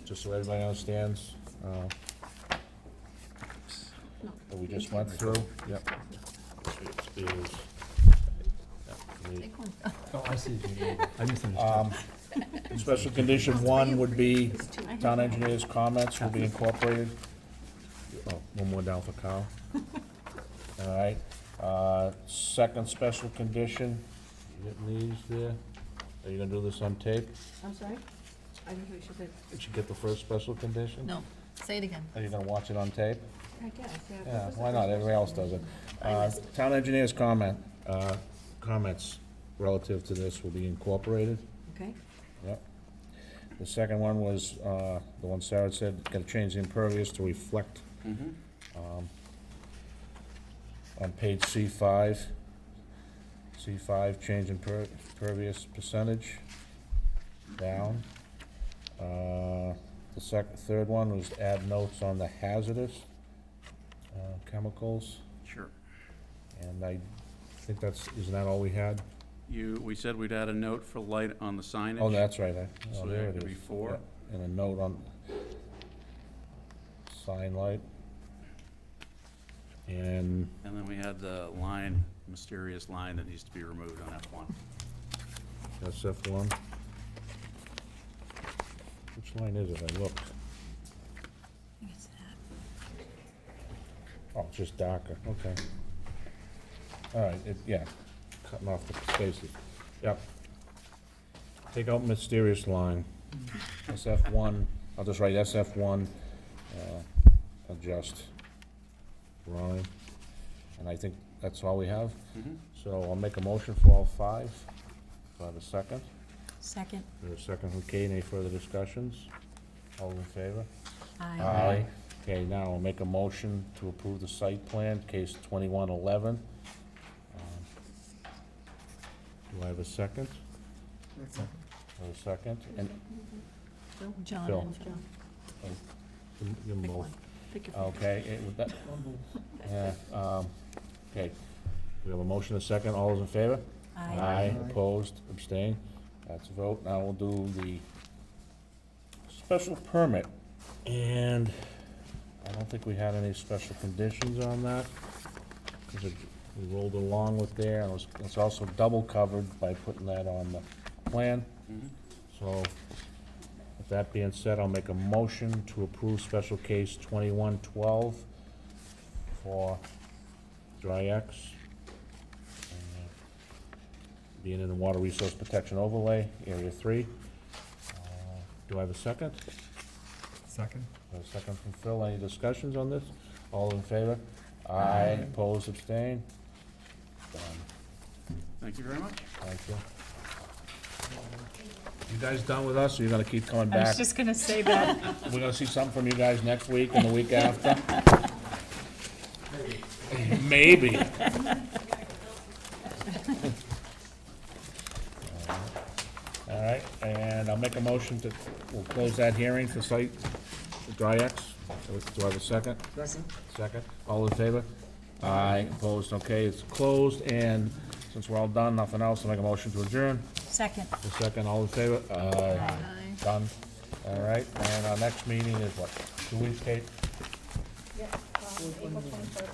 just so everybody understands, that we just went through, yep. Is- yeah, Take one. Oh, I see what you mean. I misunderstood. Special condition one would be town engineer's comments will be incorporated. Oh, one more down for Kyle. All right, second special condition, you getting these there? Are you gonna do this on tape? I'm sorry? I think we should, Did you get the first special condition? No, say it again. Are you gonna watch it on tape? I guess, yeah. Yeah, why not? Everybody else does it. Town engineer's comments relative to this will be incorporated. Okay. Yep. The second one was, the one Sarah said, gotta change the impervious to reflect, on page C5. C5, change impervious percentage, down. The third one was add notes on the hazardous, chemicals, Sure. and I think isn't that all we had? We said we'd add a note for light on the signage. Oh, that's right, So there that it could is. be 4. Yep, and a note on sign light. And, And then we had the mysterious line that needs to be removed on F1. that's F1. Which line is it? I looked. Oh, it's just darker, okay. All right, yeah, cutting off the spaces. Yep. Take out mysterious line. SF1, I'll just write SF1, adjust drawing. And I think that's all we have. So I'll make a motion for all 5. Do I have a second? Second. There's a second from Kate. Any further discussions? All in favor? Aye. Okay, now I'll make a motion to approve the site plan, case 2111. Do I have a second? Or a second? And John Phil. and Phil. you Pick both. one. Pick your Okay, with that, yeah, okay. We have a motion, a second. All those in favor? Aye. Opposed, abstained. That's a vote. Now we'll do the special permit. And I don't think we had any special conditions on that, because we rolled along with there, and it's also double covered by putting that on the plan. So, with that being said, I'll make a motion to approve special case 2112 for Dry X. Being in the Water Resource Protection Overlay, Area 3. Do I have a second? Second? A second from Phil. Any discussions on this? All in favor? Aye. Opposed, abstained? Done. Thank you very much. Thank you. You guys done with us, or you gonna keep coming I was back? just gonna say that. We're gonna see something from you guys next week and the week after? Maybe. All right, and I'll make a motion we'll close that hearing for site, Dry X. Do I have a second? Second. Second. All in favor? Aye. Opposed, okay, it's closed, and since we're all done, nothing else, I'll make a motion to adjourn. Second. A second, all in favor? Aye. Done. All right, and our next meeting is what, 2 weeks, Kate? Yep, April 23rd.